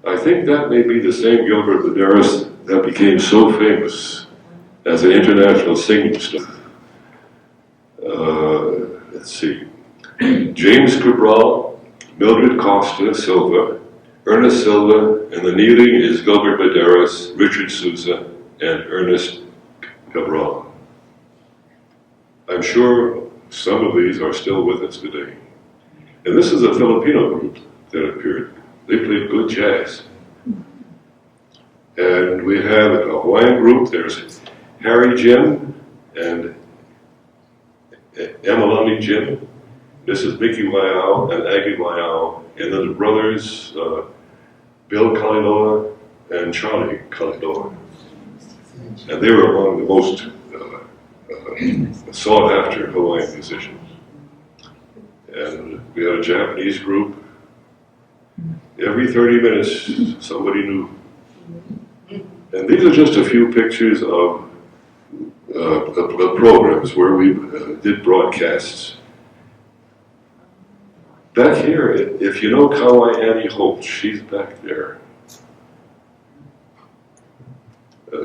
I think that may be the same Gilbert Medeiros that became so famous as an international singing star. Let's see. James Cabral, Mildred Costa Silva, Ernest Silva, and the kneeling is Gilbert Medeiros, Richard Souza, and Ernest Cabral. I'm sure some of these are still with us today. And this is a Filipino group that appeared. They played good jazz. And we have a Hawaiian group. There's Harry Jim and Emalani Jim. This is Mickey Waiao and Aggie Waiao. And then the brothers, Bill Kaliloa and Charlie Kaliloa. And they were among the most sought after Hawaiian musicians. And we had a Japanese group. Every 30 minutes, somebody new. And these are just a few pictures of programs where we did broadcasts. Back here, if you know Kaua Annie Holt, she's back there.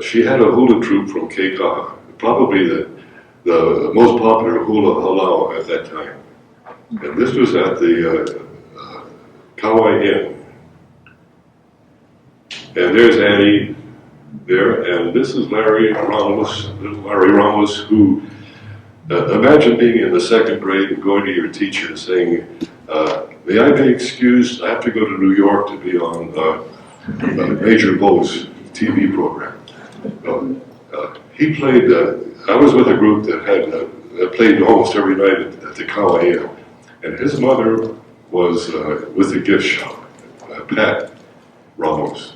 she had a hula troupe from Kaua, probably the most popular hula halau at that time. And this was at the Kaua Inn. And there's Annie there, and this is Larry Ramos, little Larry Ramos, who, imagine being in the second grade and going to your teacher saying, may I be excused, I have to go to New York to be on Major Bo's TV program. He played, I was with a group that had played almost every night at the Kaua Inn, and his mother was with the gift shop, Pat Ramos.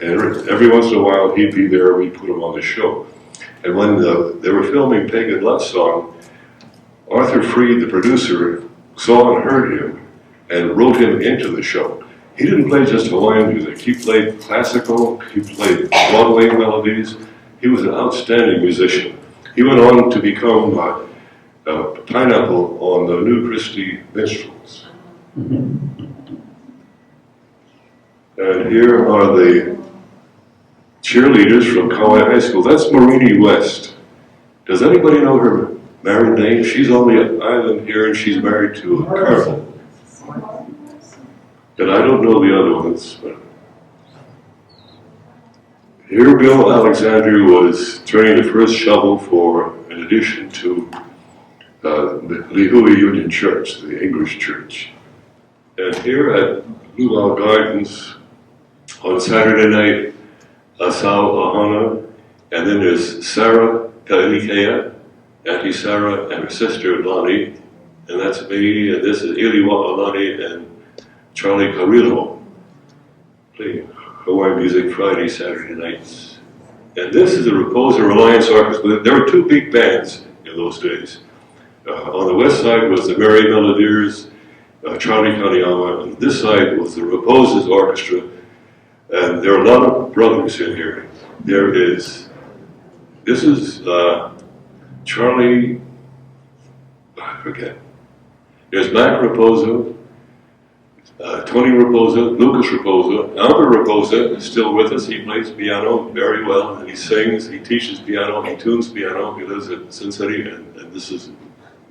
And every once in a while he'd be there, we'd put him on the show. And when they were filming Pagan Love Song, Arthur Freed, the producer, saw and heard him and wrote him into the show. He didn't play just Hawaiian music, he played classical, he played Broadway melodies. He was an outstanding musician. He went on to become Pineapple on the New Christie Minstrels. And here are the cheerleaders from Kaua High School. That's Marini West. Does anybody know her married name? She's on the island here and she's married to a colonel. And I don't know the other ones, but here Bill Alexander was turning the first shovel for an addition to the Lihue Union Church, the English church. And here at Luau Gardens on Saturday night, Asau Ahana, and then there's Sarah Kailikea, Auntie Sarah and her sister Lonnie, and that's me, and this is Iliwa Alani and Charlie Carrillo, playing Hawaiian Music Friday, Saturday nights. And this is the Reposa Reliance Orchestra. There were two big bands in those days. On the west side was the Merry Melodiers, Charlie Kaniyama, and this side was the Reposa's Orchestra. And there are a lot of brothers in here. This is Charlie, I forget. There's Mac Raposa, Tony Raposa, Lucas Raposa. Albert Raposa is still with us. He plays piano very well, and he sings, he teaches piano, he tunes piano. He lives at Cincinnati, and this is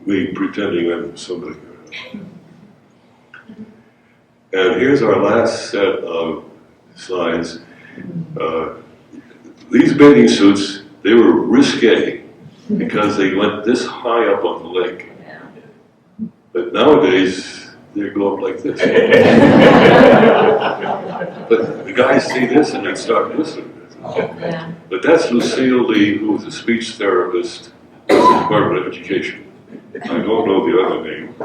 me pretending I'm somebody. And here's our last set of slides. These bathing suits, they were risque because they went this high up on the lake. But nowadays, they go up like this. But the guys see this and they start listening. But that's Lucille Lee, who was a speech therapist at the Department of Education. I don't know the other name.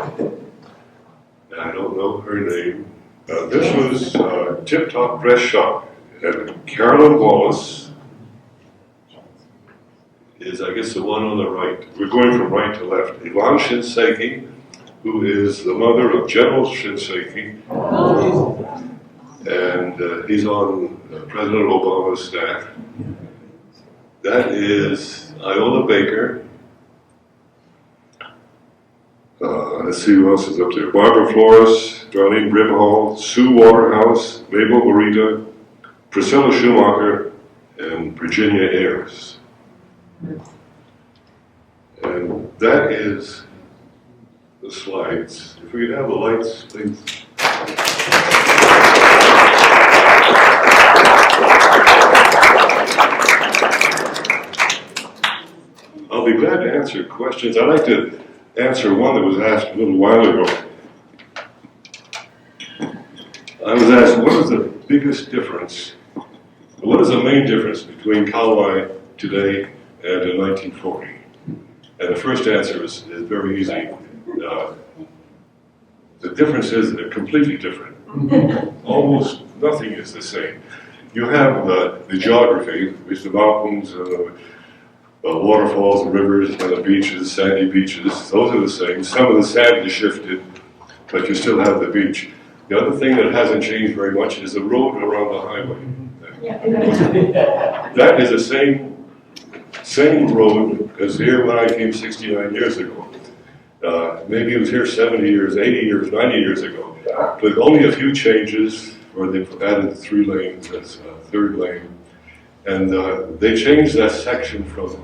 I don't know her name. This was Tip Top Dress Shop. And Carolyn Wallace is, I guess, the one on the right. We're going from right to left. Ivan Shinseki, who is the mother of General Shinseki. And he's on President Obama's staff. That is Iola Baker. Let's see who else is up there. Barbara Flores, Darlene Brimhall, Sue Waterhouse, Mabel Morita, Priscilla Schumacher, and Virginia Ayers. And that is the slides. If we could have the lights, please. I'll be glad to answer questions. I'd like to answer one that was asked a little while ago. I was asked, what is the biggest difference? What is the main difference between Kauai today and in 1940? And the first answer is very easy. The difference is they're completely different. Almost nothing is the same. You have the geography, which is the mountains, waterfalls, and rivers, and the beaches, sandy beaches. Those are the same. Some of the sand is shifted, but you still have the beach. The other thing that hasn't changed very much is the road around the highway. That is the same road as here when I came 69 years ago. Maybe it was here 70 years, 80 years, 90 years ago. With only a few changes, where they've added 3 lanes as a third lane. And they changed that section from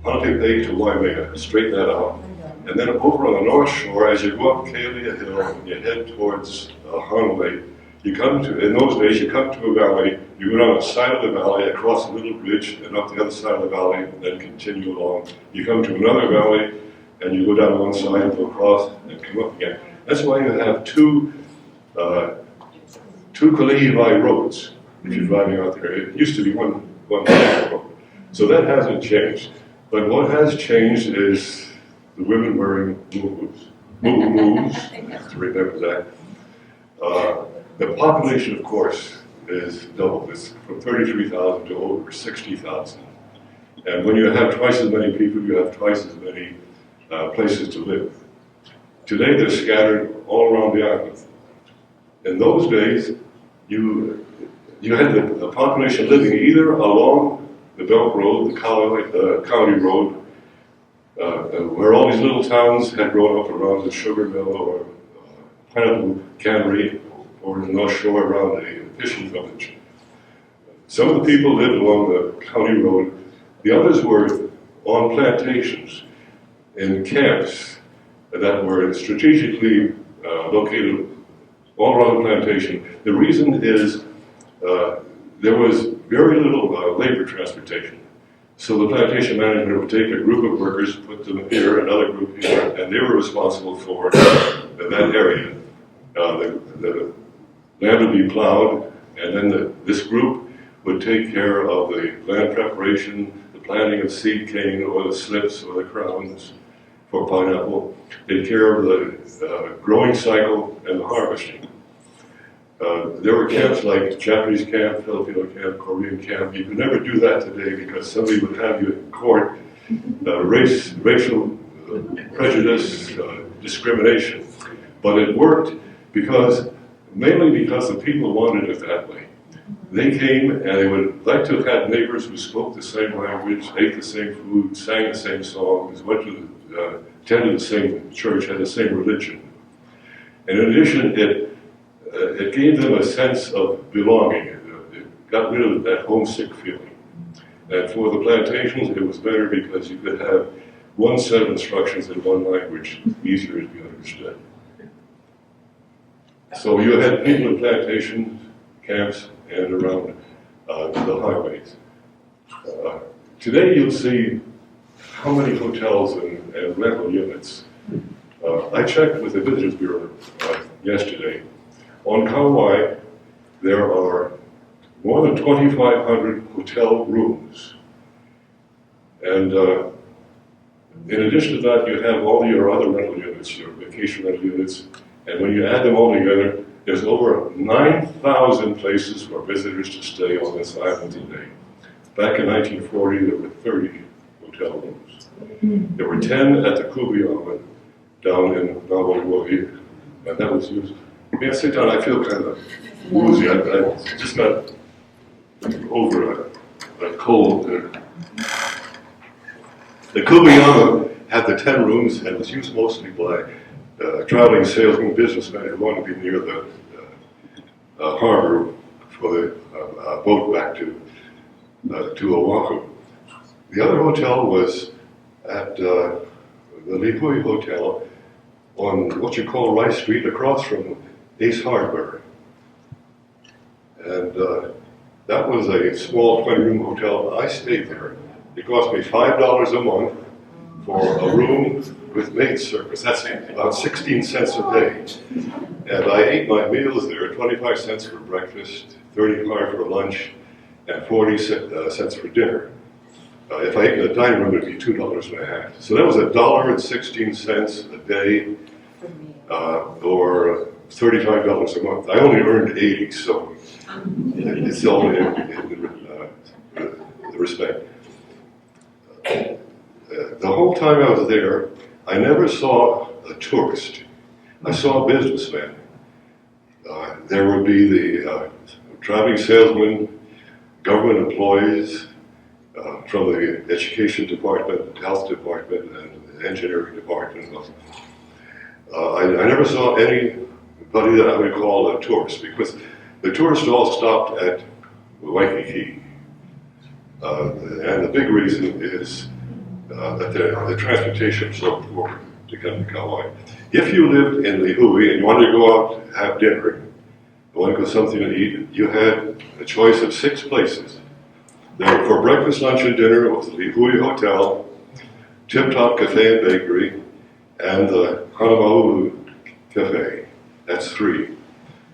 Ponte Bay to Waimea, straighten that out. And then over on the North Shore, as you go up Kalia Hill and you head towards Hanalei, you come to, in those days, you come to a valley, you go down the side of the valley, across a little bridge, and up the other side of the valley, and then continue along. You come to another valley, and you go down one side, go across, and come up again. That's why you have two Kalihi roads if you're driving out there. It used to be one road. So that hasn't changed. But what has changed is the women wearing moo-moos, to remember that. The population, of course, is doubled. It's from 33,000 to over 60,000. And when you have twice as many people, you have twice as many places to live. Today, they're scattered all around the island. In those days, you had the population living either along the Belt Road, the county road, where all these little towns had grown up around the sugar mill or pineapple cannery, or in the North Shore around a fishing village. Some of the people lived along the county road. The others were on plantations in camps that were strategically located all around the plantation. The reason is there was very little labor transportation. So the plantation management would take a group of workers, put them here, another group here, and they were responsible for that area. The land would be plowed, and then this group would take care of the land preparation, the planting of seed cane, or the slips, or the crowns for pineapple, take care of the growing cycle and the harvesting. There were camps like Japanese camp, Filipino camp, Korean camp. You could never do that today because somebody would have you in court, racial prejudice, discrimination. But it worked mainly because the people wanted it that way. They came and they would like to have had neighbors who spoke the same language, ate the same food, sang the same songs, attended the same church, had the same religion. And in addition, it gave them a sense of belonging. It got rid of that homesick feeling. And for the plantations, it was better because you could have one set of instructions in one language, easier to be understood. So you had people in plantations, camps, and around the highways. Today you'll see how many hotels and rental units. I checked with the Visitors Bureau yesterday. On Kauai, there are more than 2,500 hotel rooms. And in addition to that, you have all your other rental units, your vacation rental units, and when you add them all together, there's over 9,000 places for visitors to stay on this island today. Back in 1940, there were 30 hotel rooms. There were 10 at the Kubi down in Nawawiwohi, and that was used. May I sit down? I feel kind of woozy. I just got over a cold. The Kubiyama had the 10 rooms and was used mostly by traveling salesmen, businessmen who wanted to be near the harbor for the boat back to Oahu. The other hotel was at the Lipui Hotel on what you call Rice Street, across from Ace Hardware. And that was a small 20-room hotel. I stayed there. It cost me $5 a month for a room with maid service. That's about 16 cents a day. And I ate my meals there, 25 cents for breakfast, 35 for lunch, and 40 cents for dinner. If I ate in the dining room, it would be $2.50. So that was $1.16 a day, or $35 a month. I only earned 80, so it's all in the respect. The whole time I was there, I never saw a tourist. I saw a businessman. There would be the traveling salesmen, government employees, from the education department, health department, and the engineering department. I never saw anybody that I would call a tourist, because the tourists all stopped at Waikiki. And the big reason is that the transportation is so poor to come to Kauai. If you lived in Lihue and you wanted to go out and have dinner, you wanted to go something to eat, you had a choice of 6 places. There, for breakfast, lunch, and dinner, it was the Lihue Hotel, Tip Top Cafe and Bakery, and the Hanamaulu Cafe. That's 3.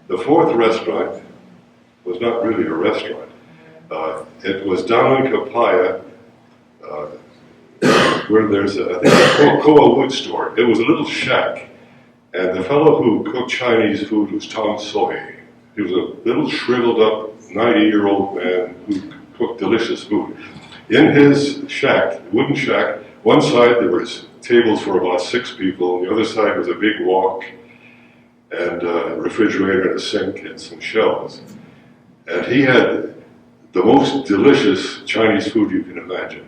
The 4th restaurant was not really a restaurant. It was down in Kapaya, where there's I think a Kaua wood store. It was a little shack, and the fellow who cooked Chinese food was Tom Soy. He was a little shriveled up 90-year-old man who cooked delicious food. In his shack, wooden shack, one side there was tables for about 6 people, and the other side was a big wok and a refrigerator and a sink and some shelves. And he had the most delicious Chinese food you can imagine.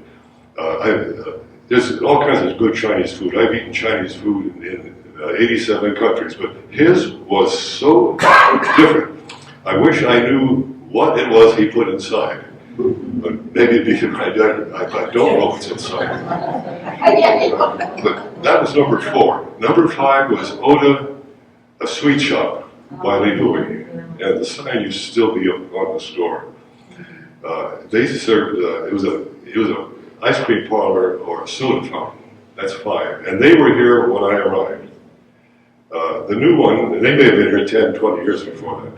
There's all kinds of good Chinese food. I've eaten Chinese food in 87 countries, but his was so different. I wish I knew what it was he put inside. But maybe because I don't know what's inside. But that was number 4. Number 5 was Oda, a sweet shop by Lihue, and the sign used to still be up on the store. They served, it was a ice cream parlor or a soda fountain. That's 5. And they were here when I arrived. The new one, they may have been here 10, 20 years before that.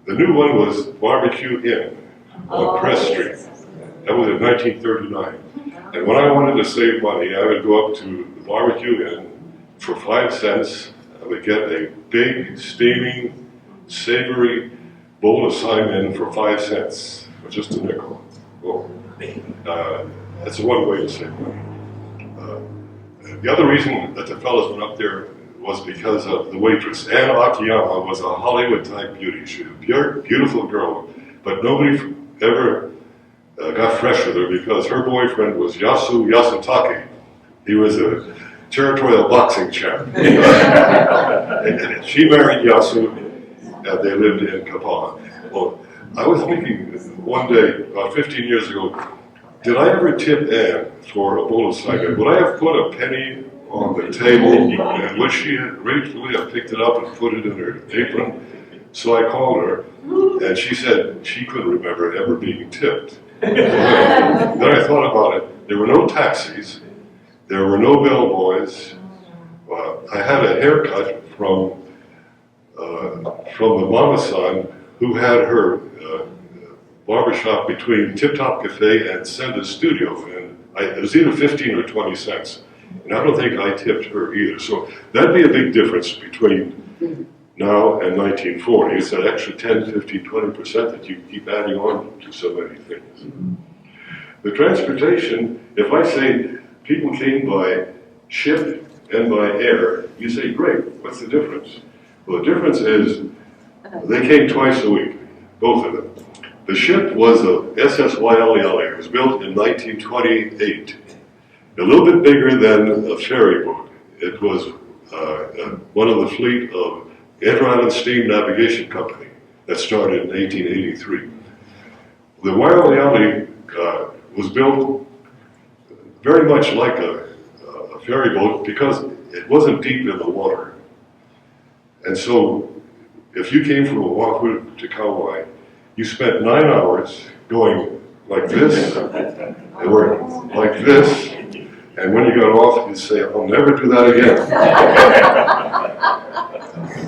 The new one was Barbecue Inn on Press Street. That was in 1939. And when I wanted to save money, I would go up to the Barbecue Inn for 5 cents. I would get a big, steaming, savory bowl of salmon for 5 cents, for just a nickel. Well, that's one way to save money. The other reason that the fellows went up there was because of the waitress. Ann Akiyama was a Hollywood-type beauty. She was a beautiful girl, but nobody ever got fresh with her because her boyfriend was Yasu Yasutake. He was a territorial boxing champ. And she married Yasu, and they lived in Kaua. Well, I was thinking one day, about 15 years ago, did I ever tip Ann for a bowl of salmon? Would I have put a penny on the table, and would she gratefully have picked it up and put it in her apron? So I called her, and she said she couldn't remember ever being tipped. Then I thought about it. There were no taxis. There were no bellboys. I had a haircut from the mama-san who had her barbershop between Tip Top Cafe and Senda's studio. And it was either 15 or 20 cents. And I don't think I tipped her either. So that'd be a big difference between now and 1940. It's that extra 10, 15, 20% that you keep adding on to so many things. The transportation, if I say people came by ship and by air, you say, great, what's the difference? Well, the difference is they came twice a week, both of them. The ship was a SS Waialeale. It was built in 1928. A little bit bigger than a ferry boat. It was one of the fleet of Inter-Island Steam Navigation Company that started in 1883. The Waialeale was built very much like a ferry boat because it wasn't deep in the water. And so if you came from Oahu to Kauai, you spent 9 hours going like this, or like this, and when you got off, you'd say, I'll never do that again.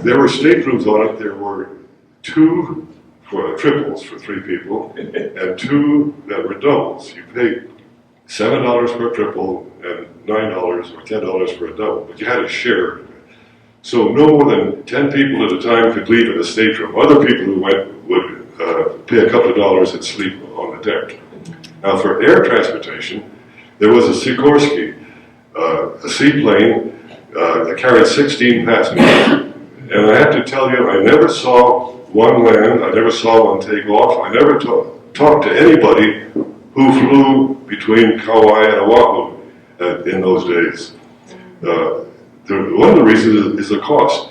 There were staterooms on it. There were 2 for triples for 3 people, and 2 that were doubles. You paid $7 for a triple and $9 or $10 for a double, but you had to share. So no more than 10 people at a time could leave in the stateroom. Other people who went would pay a couple of dollars and sleep on the deck. Now for air transportation, there was a Zelkovsky, a seaplane that carried 16 passengers. And I have to tell you, I never saw one land, I never saw one take off, I never talked to anybody who flew between Kauai and Oahu in those days. One of the reasons is the cost.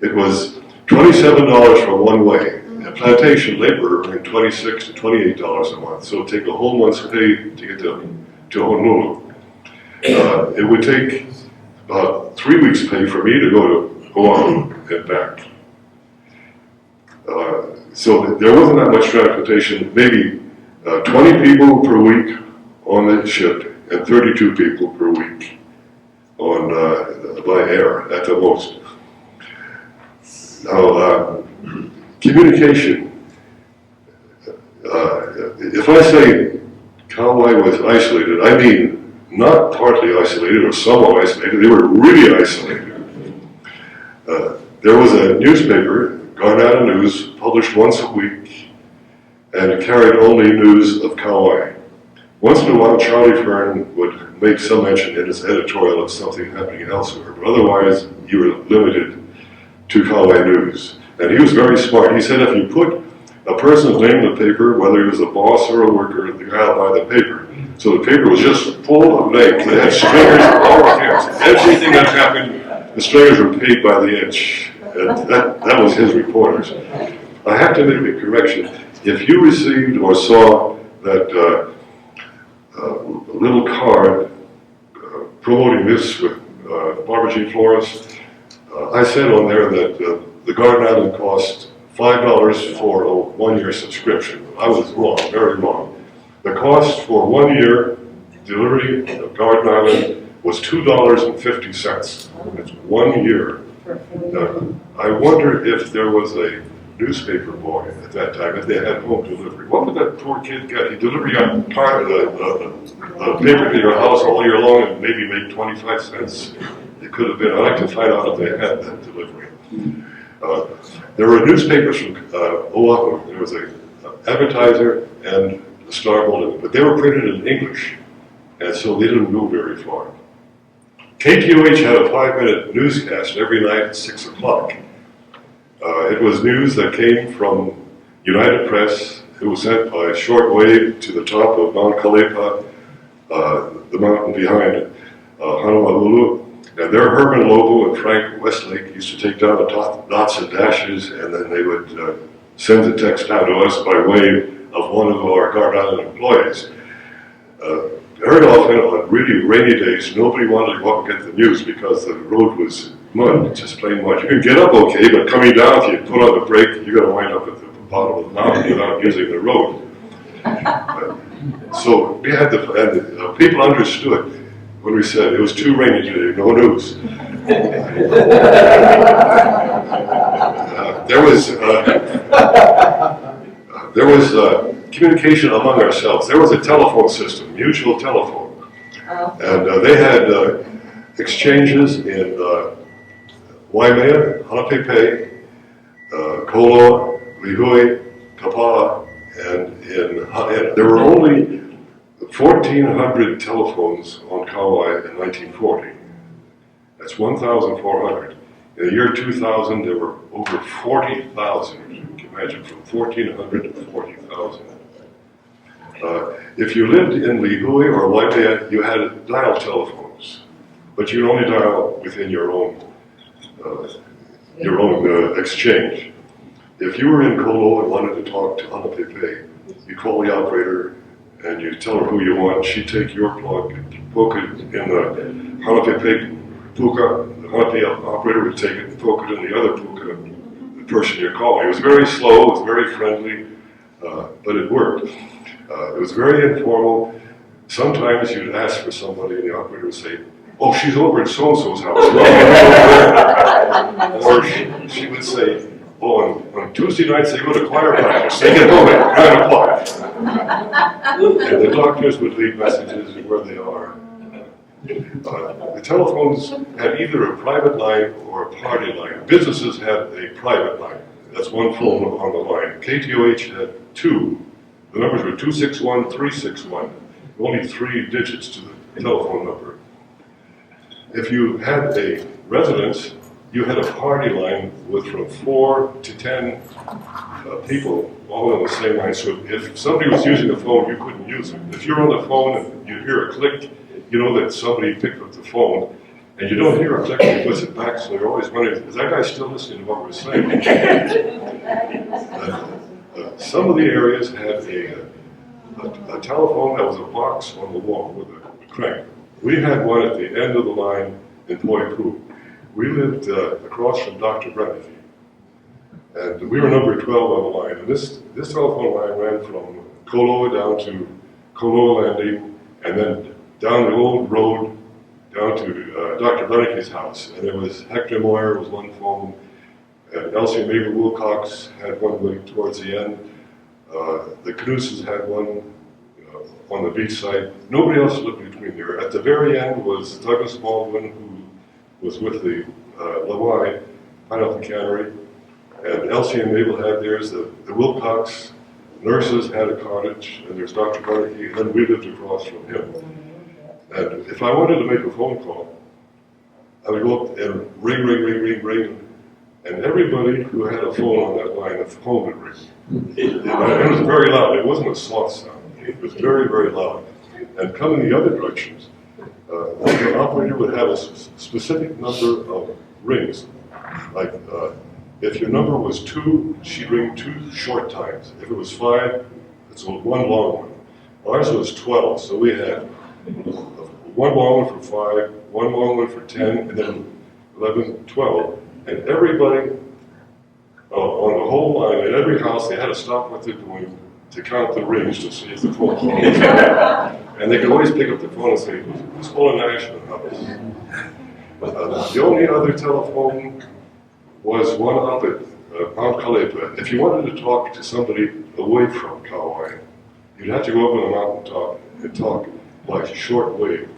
It was $27 for one way, and plantation laborer earned $26 to $28 a month, so it'd take a whole month's pay to get to Honolulu. It would take about 3 weeks' pay for me to go to Oahu and back. So there wasn't that much transportation, maybe 20 people per week on the ship and 32 people per week on by air at the most. Now, communication. If I say Kauai was isolated, I mean not partly isolated or somewhat isolated, they were really isolated. There was a newspaper, Garnata News, published once a week, and it carried only news of Kauai. Once in a while, Charlie Fern would make some mention in his editorial of something happening elsewhere, but otherwise, you were limited to Kauai news. And he was very smart. He said if you put a person's name in the paper, whether he was a boss or a worker, the guy would buy the paper. So the paper was just full of names. They had stringers of all accounts. Everything that happened, the stringers were paid by the inch. And that was his reporters. I have to make a correction. If you received or saw that little card promoting this with Barbara G. Flores, I said on there that the Garden Island cost $5 for a one-year subscription. I was wrong, very wrong. The cost for 1 year delivery of Garden Island was $2.50. It's 1 year. I wonder if there was a newspaper boy at that time, if they had home delivery. What would that poor kid get? He delivered a paper to your house all year long and maybe make 25 cents. It could have been. I'd like to find out if they had that delivery. There were newspapers from Oahu. There was an advertiser and the Star Bulletin, but they were printed in English, and so they didn't go very far. KTOH had a 5-minute newscast every night at 6 o'clock. It was news that came from United Press. It was sent by shortwave to the top of Mount Kalepa, the mountain behind Honolulu. And there Herman Lobo and Frank Westlake used to take down the dots and dashes, and then they would send the text down to us by way of one of our Garden Island employees. Very often on really rainy days, nobody wanted to go up and get the news because the road was mud, just plain mud. You can get up okay, but coming down, if you put on the brake, you're going to wind up at the bottom of the mountain without using the road. So we had and people understood when we said it was too rainy today, no news. There was communication among ourselves. There was a telephone system, mutual telephone, and they had exchanges in Waimea, Hanapepe, Koloa, Lihue, Kapaa, and in Ha'ena. There were only 1,400 telephones on Kauai in 1940. That's 1,400. In the year 2000, there were over 40,000. You can imagine, from 1,400 to 40,000. If you lived in Lihue or Waimea, you had dial telephones, but you'd only dial within your own exchange. If you were in Kolo and wanted to talk to Hanapepe, you call the operator and you tell her who you want. She'd take your plug, poke it in the Hanapepe puka. The Hanapepe operator would take it and poke it in the other puka, the person you're calling. It was very slow, it was very friendly, but it worked. It was very informal. Sometimes you'd ask for somebody and the operator would say, "Oh, she's over at so-and-so's house." Or she would say, "Oh, on Tuesday nights they go to choir practice. They get home at 9 o'clock." And the doctors would leave messages where they are. The telephones had either a private line or a party line. Businesses had a private line. That's one phone on the line. KTOH had two. The numbers were 261, 361. Only 3 digits to the telephone number. If you had a residence, you had a party line with from 4 to 10 people all on the same line. So if somebody was using the phone, you couldn't use it. If you're on the phone and you hear a click, you know that somebody picked up the phone, and you don't hear a click when he puts it back, so you're always wondering, is that guy still listening to what we're saying? some of the areas had a telephone that was a box on the wall with a crank. We had one at the end of the line in Poipu. We lived across from Dr. Brennick. And we were number 12 on the line. And this telephone line ran from Kaua down to Kaua Landing, and then down the old road down to Dr. Brennick's house. And there was Hector Moyer was one phone, and Elsie and Mabel Wilcox had one going towards the end. The Knuses had one on the beach side. Nobody else lived between there. At the very end was Douglas Baldwin, who was with the Lawai Pineapple Cannery. And Elsie and Mabel had theirs. The Wilcox nurses had a cottage, and there's Dr. Brennick, and then we lived across from him. And if I wanted to make a phone call, I would go up and ring, ring, ring, ring, ring, and everybody who had a phone on that line, the phone would ring. It was very loud. It wasn't a soft sound. It was very, very loud. And coming the other directions, the operator would have a specific number of rings. Like, if your number was 2, she'd ring 2 short times. If it was 5, it's one long one. Ours was 12, so we had one long one for 5, one long one for 10, and then 11, 12. And everybody on the whole line, at every house, they had to stop what they're doing to count the rings to see if the phone call was and they could always pick up the phone and say, who's calling Ashman house? The only other telephone was one up at Mount Kalepa. If you wanted to talk to somebody away from Kauai, you'd have to go up on the mountain and talk like short wave.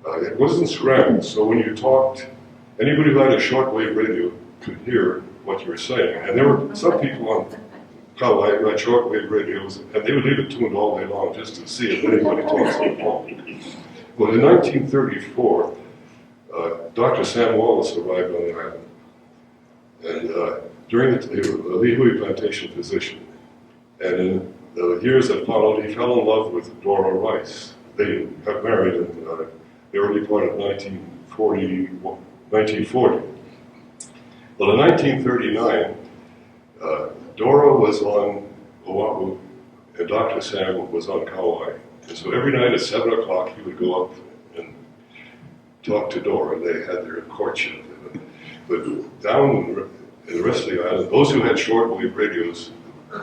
It wasn't scrambled, so when you talked, anybody who had a shortwave radio could hear what you were saying. And there were some people on Kauai who had shortwave radios, and they would leave it tuned all day long just to see if anybody talks on the phone. Well, in 1934, Dr. Sam Wallace arrived on the island. And during the Lihui plantation physician. And in the years that followed, he fell in love with Dora Rice. They got married in the early part of 1940. Well, in 1939, Dora was on Oahu, and Dr. Sam was on Kauai. And so every night at 7 o'clock, he would go up and talk to Dora. They had their courtship. But down in the rest of the island, those who had shortwave radios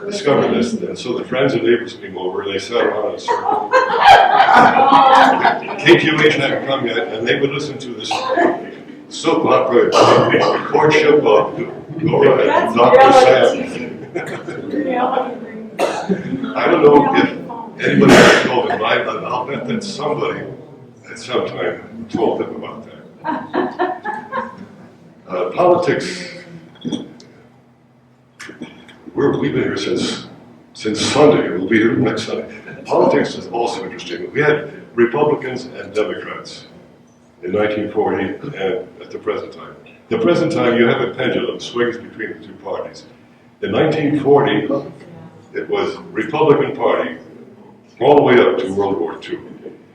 discovered this, and so the friends and neighbors came over, and they sat around in a circle. KQH hadn't come yet, and they would listen to this soap opera, courtship of Dora and Dr. Sam. I don't know if anybody has told them, but I'll bet that somebody at some time told them about that. Politics. We've been here since Sunday. We'll be here next Sunday. Politics is also interesting. We had Republicans and Democrats in 1940 and at the present time. The present time, you have a pendulum swings between the two parties. In 1940, it was Republican Party all the way up to World War II.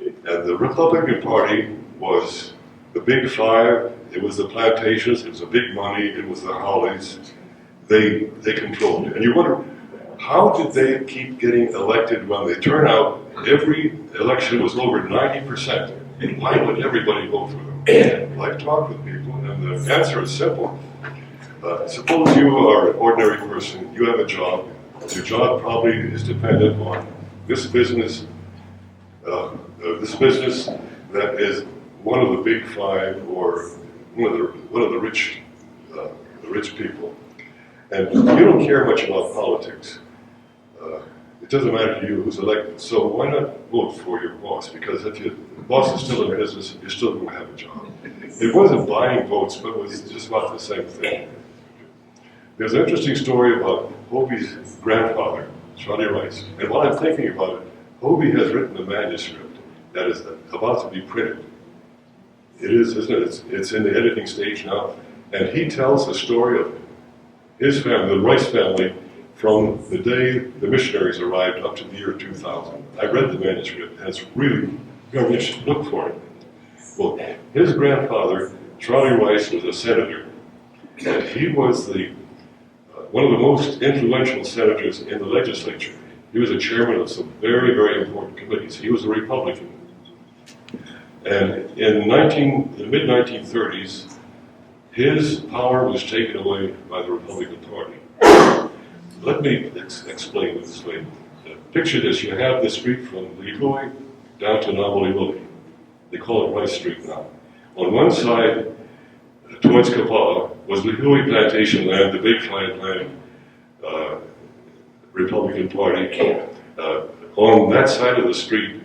And the Republican Party was the Big Five. It was the plantations. It was the big money. It was the Howleys. They controlled it. And you wonder, how did they keep getting elected when they turn out every election was over 90%? Why would everybody vote for them? I've talked with people, and the answer is simple. Suppose you are an ordinary person, you have a job. Your job probably is dependent on this business that is one of the Big Five or one of the rich people. And you don't care much about politics. It doesn't matter to you who's elected. So why not vote for your boss? Because if your boss is still in business, you're still going to have a job. It wasn't buying votes, but it was just about the same thing. There's an interesting story about Hobie's grandfather, Charlie Rice. And while I'm thinking about it, Hobie has written a manuscript that is about to be printed. It is, isn't it? It's in the editing stage now. And he tells the story of his family, the Rice family, from the day the missionaries arrived up to the year 2000. I read the manuscript, and it's really, you should look for it. Well, his grandfather, Charlie Rice, was a senator, and he was the one of the most influential senators in the legislature. He was a chairman of some very, very important committees. He was a Republican. And in the mid-1930s, his power was taken away by the Republican Party. Let me explain this way. Picture this, you have the street from Lihue down to Namalihuli. They call it Rice Street now. On one side, towards Kaua, was Lihue plantation land, the big client land, Republican Party. On that side of the street,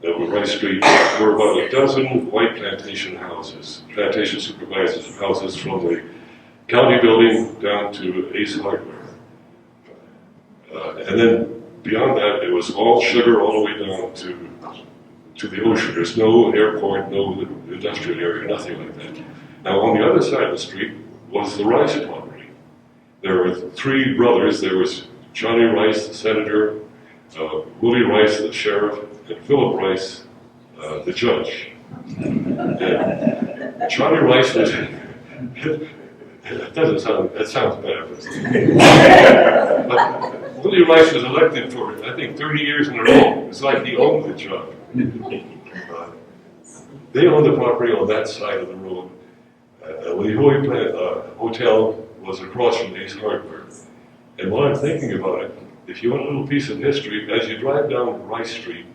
Rice Street, were about a dozen white plantation houses, plantation supervisors' houses from the county building down to Ace Hardware. And then beyond that, it was all sugar all the way down to the ocean. There's no airport, no industrial area, nothing like that. Now, on the other side of the street was the Rice property. There were three brothers. There was Johnny Rice, the senator, Willie Rice, the sheriff, and Philip Rice, the judge. And Johnny Rice was, that sounds bad. But Willie Rice was elected for, I think, 30 years in a row. It's like he owned the job. They owned the property on that side of the road. Lihue Hotel was across from Ace Hardware. And while I'm thinking about it, if you want a little piece of history, as you drive down Rice Street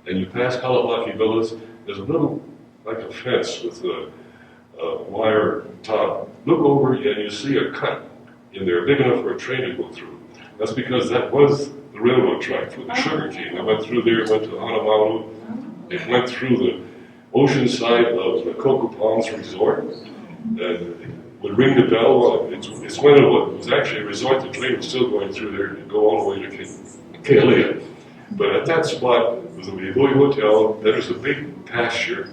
and you pass Kalapaki Villas, there's a little, like a fence with a wire top. Look over and you see a cut in there, big enough for a train to go through. That's because that was the railroad track for the sugar cane. It went through there, it went to Hanamaru, it went through the ocean side of the Cocoa Palms Resort, and it would ring the bell. It's when it was actually a resort, the train was still going through there and go all the way to Kealia. But at that spot was the Lihue Hotel. There was a big pasture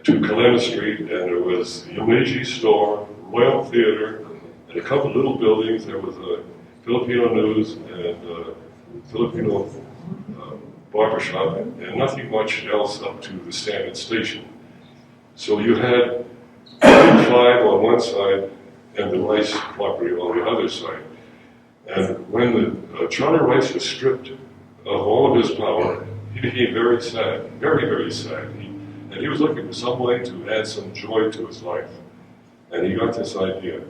to Kalema Street, and there was the Yumeji store, Royal Theater, and a couple little buildings. There was a Filipino News and Filipino barbershop, and nothing much else up to the Standard Station. So you had Route 5 on one side and the Rice property on the other side. And when Charlie Rice was stripped of all of his power, he became very sad, very, very sad. And he was looking for some way to add some joy to his life. And he got this idea.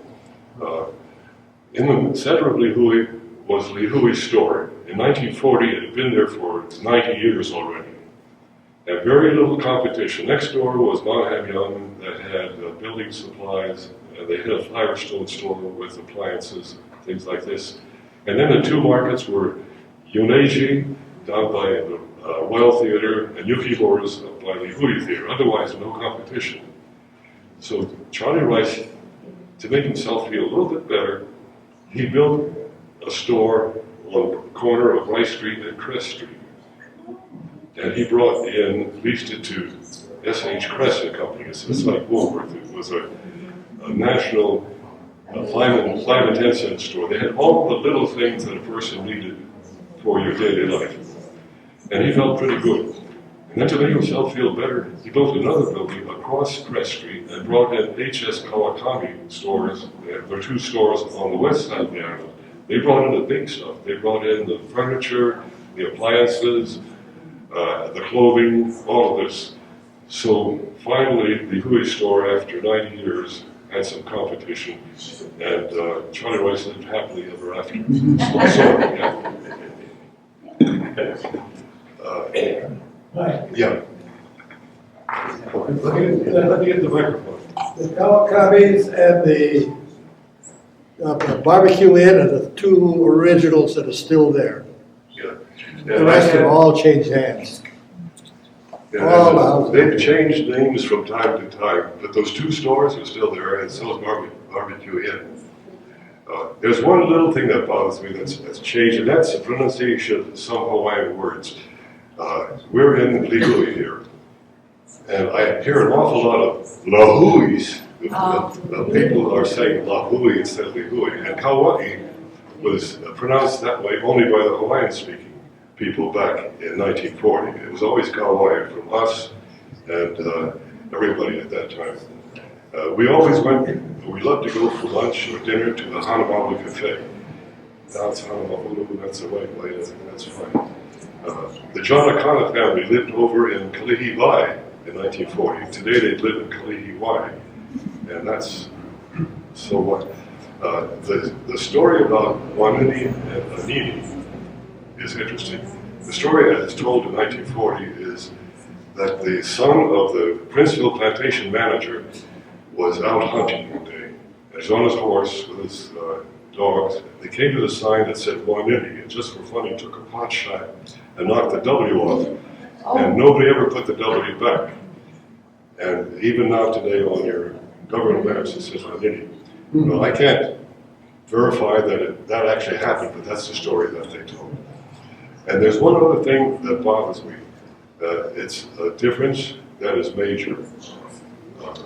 In the center of Lihue was Lihue store. In 1940, it had been there for 90 years already. And very little competition. Next door was Manhattan that had building supplies. They had a Firestone store with appliances, things like this. And then the two markets were Yuneji, down by the Royal Theater, and Yukibora's by Lihue Theater. Otherwise, no competition. So Charlie Rice, to make himself feel a little bit better, he built a store on the corner of Rice Street and Crest Street. And he brought in, leased it to S.H. Crest and Company. It's like Woolworth. It was a national 5 and 10 cent store. They had all the little things that a person needed for your daily life. And he felt pretty good. And then to make himself feel better, he built another building across Crest Street and brought in H.S. Kawakami stores. There were two stores on the west side of the island. They brought in the big stuff. They brought in the furniture, the appliances, the clothing, all of this. So finally, the Hui store, after 90 years, had some competition, and Charlie Rice lived happily ever after. Yeah. Let me get the microphone. The Kawakamis and the Barbecue Inn are the two originals that are still there. Yeah. The rest have all changed hands. Yeah, they've changed names from time to time, but those two stores are still there, and so is Barbecue Inn. There's one little thing that bothers me that's changed, and that's the pronunciation of some Hawaiian words. We're in Lihue here, and I hear an awful lot of lahuis. People are saying lahui instead of Lihue, and Kauai was pronounced that way only by the Hawaiian-speaking people back in 1940. It was always Kauai from us and everybody at that time. We always went we love to go for lunch or dinner to the Hanamalu Cafe. Now it's Hanamalu, that's the right way, that's fine. The John O'Connor family lived over in Kalihi-Vai in 1940. Today they live in Kalihi-Wai, and that's so what. The story about Wanini and Anini is interesting. The story as told in 1940 is that the son of the Princeville plantation manager was out hunting one day. And he's on his horse with his dogs. They came to the sign that said Wanini, and just for fun he took a pot shot and knocked the W off. And nobody ever put the W back. And even now today on your government maps it says Wanini. Well, I can't verify that that actually happened, but that's the story that they told. And there's one other thing that bothers me. It's a difference that is major.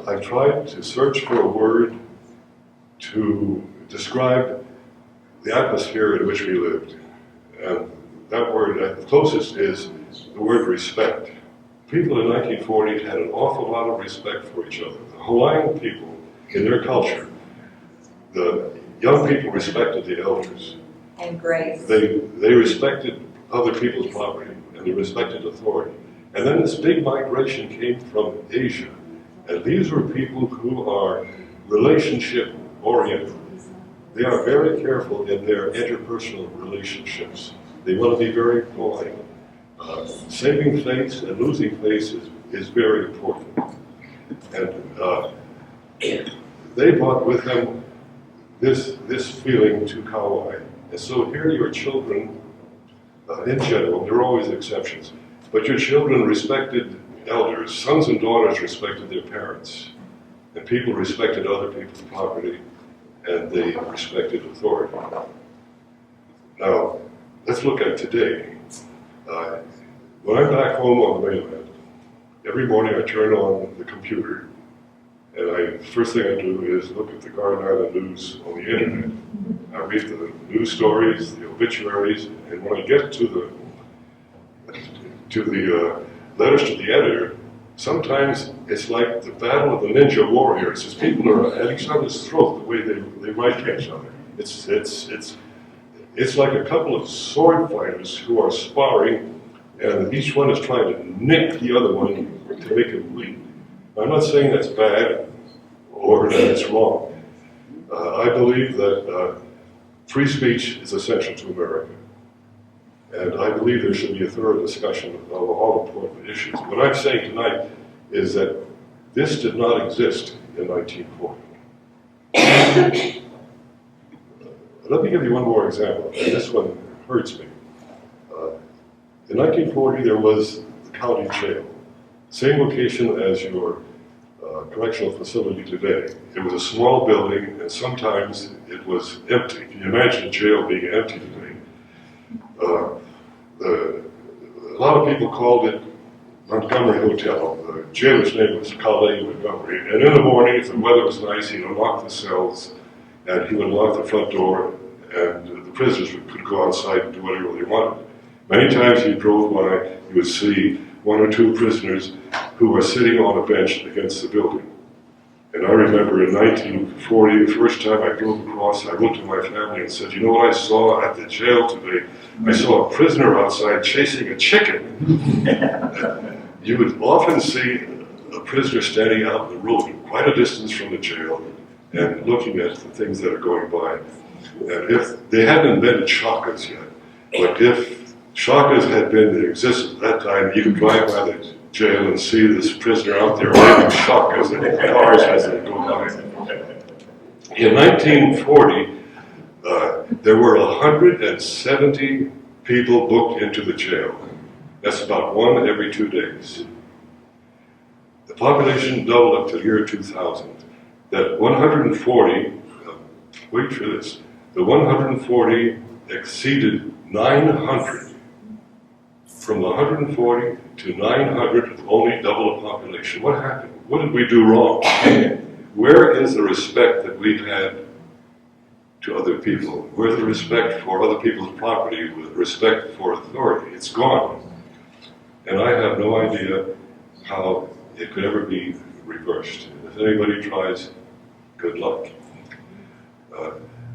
I tried to search for a word to describe the atmosphere in which we lived. And that word, the closest is the word respect. People in 1940 had an awful lot of respect for each other. The Hawaiian people, in their culture, the young people respected the elders. And grace. They respected other people's property, and they respected authority. And then this big migration came from Asia. And these were people who are relationship-oriented. They are very careful in their interpersonal relationships. They want to be very polite. Saving face and losing face is very important. And they brought with them this feeling to Kaua. And so here your children, in general, there are always exceptions, but your children respected elders, sons and daughters respected their parents, and people respected other people's property, and they respected authority. Now, let's look at today. When I'm back home on the mainland, every morning I turn on the computer, and first thing I do is look at the Garden Island News on the internet. I read the news stories, the obituaries, and when I get to the letters to the editor, sometimes it's like the battle of the ninja warriors. As people are at each other's throat the way they write to each other. It's like a couple of sword fighters who are sparring, and each one is trying to nick the other one to make him bleed. I'm not saying that's bad or that it's wrong. I believe that free speech is essential to America. And I believe there should be a thorough discussion of all important issues. What I'm saying tonight is that this did not exist in 1940. Let me give you one more example, and this one hurts me. In 1940, there was the county jail, same location as your correctional facility today. It was a small building, and sometimes it was empty. Can you imagine jail being empty today? A lot of people called it Montgomery Hotel. The jailer's name was Kale Montgomery. And in the morning, if the weather was nice, he'd unlock the cells, and he would lock the front door, and the prisoners could go outside and do whatever they wanted. Many times he drove by, you would see one or two prisoners who were sitting on a bench against the building. And I remember in 1940, the first time I drove across, I went to my family and said, you know what I saw at the jail today? I saw a prisoner outside chasing a chicken. You would often see a prisoner standing out in the road, quite a distance from the jail, and looking at the things that are going by. And if they hadn't invented shakas yet, but if shakas had been in existence at that time, you could drive by the jail and see this prisoner out there waving shakas at cars as they go by. In 1940, there were 170 people booked into the jail. That's about one every 2 days. The population doubled up to the year 2000. That 140, wait for this, the 140 exceeded 900. From 140 to 900, only double the population. What happened? What did we do wrong? Where is the respect that we've had to other people? Where's the respect for other people's property, with respect for authority? It's gone. And I have no idea how it could ever be reversed. If anybody tries good luck.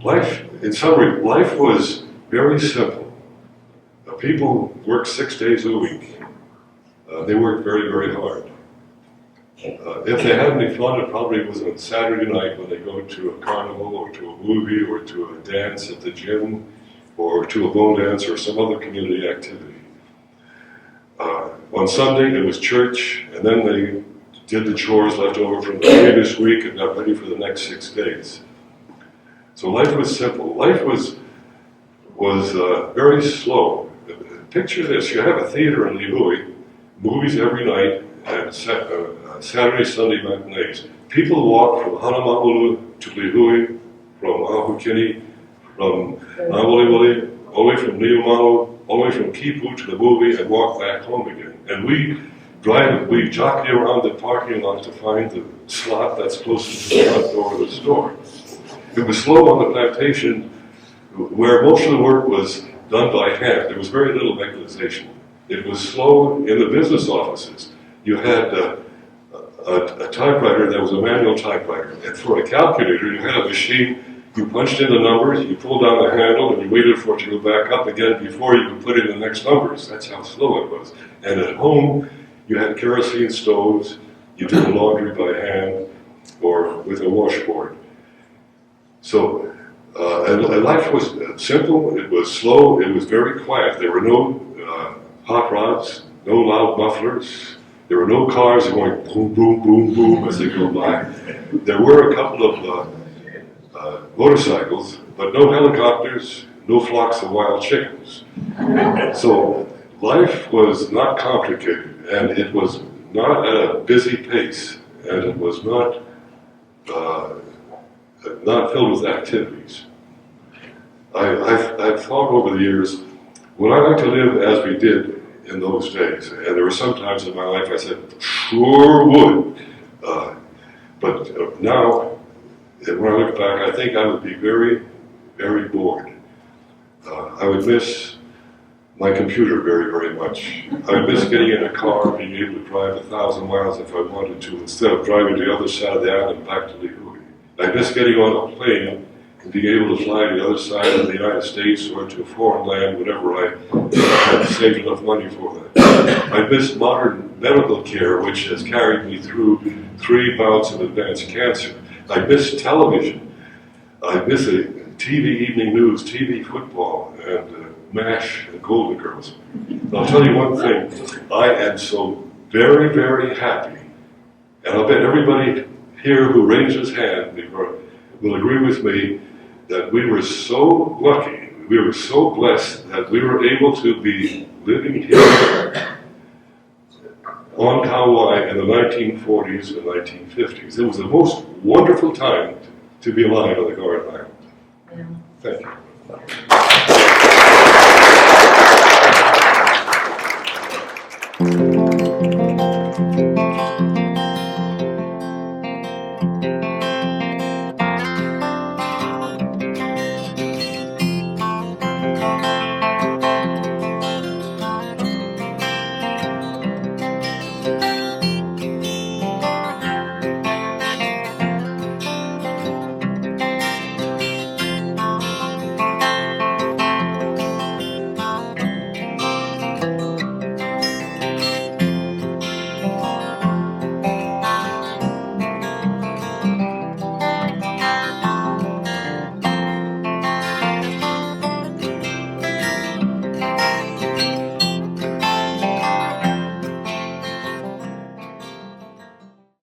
Life, in summary, life was very simple. People worked 6 days a week. They worked very, very hard. If they had any fun, it probably was on Saturday night when they go to a carnival or to a movie or to a dance at the gym or to a bone dance or some other community activity. On Sunday it was church, and then they did the chores left over from the previous week and got ready for the next 6 days. So life was simple. Life was very slow. Picture this, you have a theater in Lihue, movies every night, and Saturday, Sunday matinees. People walk from Hanamaulu to Lihue, from Ahukini, from Nawaliwali, all the way from Niumanu, all the way from Kipu to the movie and walk back home again. And we jockey around the parking lot to find the slot that's closest to the front door of the store. It was slow on the plantation where most of the work was done by hand. There was very little mechanization. It was slow in the business offices. You had a typewriter that was a manual typewriter. And for a calculator, you had a machine, you punched in the numbers, you pulled down the handle, and you waited for it to go back up again before you could put in the next numbers. That's how slow it was. And at home, you had kerosene stoves, you did the laundry by hand or with a washboard. So, and life was simple, it was slow, it was very quiet. There were no hot rods, no loud mufflers. There were no cars going boom, boom, boom, boom as they go by. There were a couple of motorcycles, but no helicopters, no flocks of wild chickens. So life was not complicated, and it was not at a busy pace, and it was not filled with activities. I've thought over the years, would I like to live as we did in those days? And there were some times in my life I said, sure would. But now, when I look back, I think I would be very, very bored. I would miss my computer very, very much. I would miss getting in a car and being able to drive 1,000 miles if I wanted to, instead of driving to the other side of the island back to Lihue. I miss getting on a plane and being able to fly to the other side of the United States or to a foreign land, whenever I had saved enough money for that. I miss modern medical care, which has carried me through 3 bouts of advanced cancer. I miss television. I miss TV evening news, TV football, and MASH and Golden Girls. And I'll tell you one thing, I am so very, very happy, and I'll bet everybody here who raised his hand will agree with me that we were so lucky, we were so blessed that we were able to be living here on Kaua in the 1940s and 1950s. It was the most wonderful time to be alive on the Garden Island. Yeah. Thank you.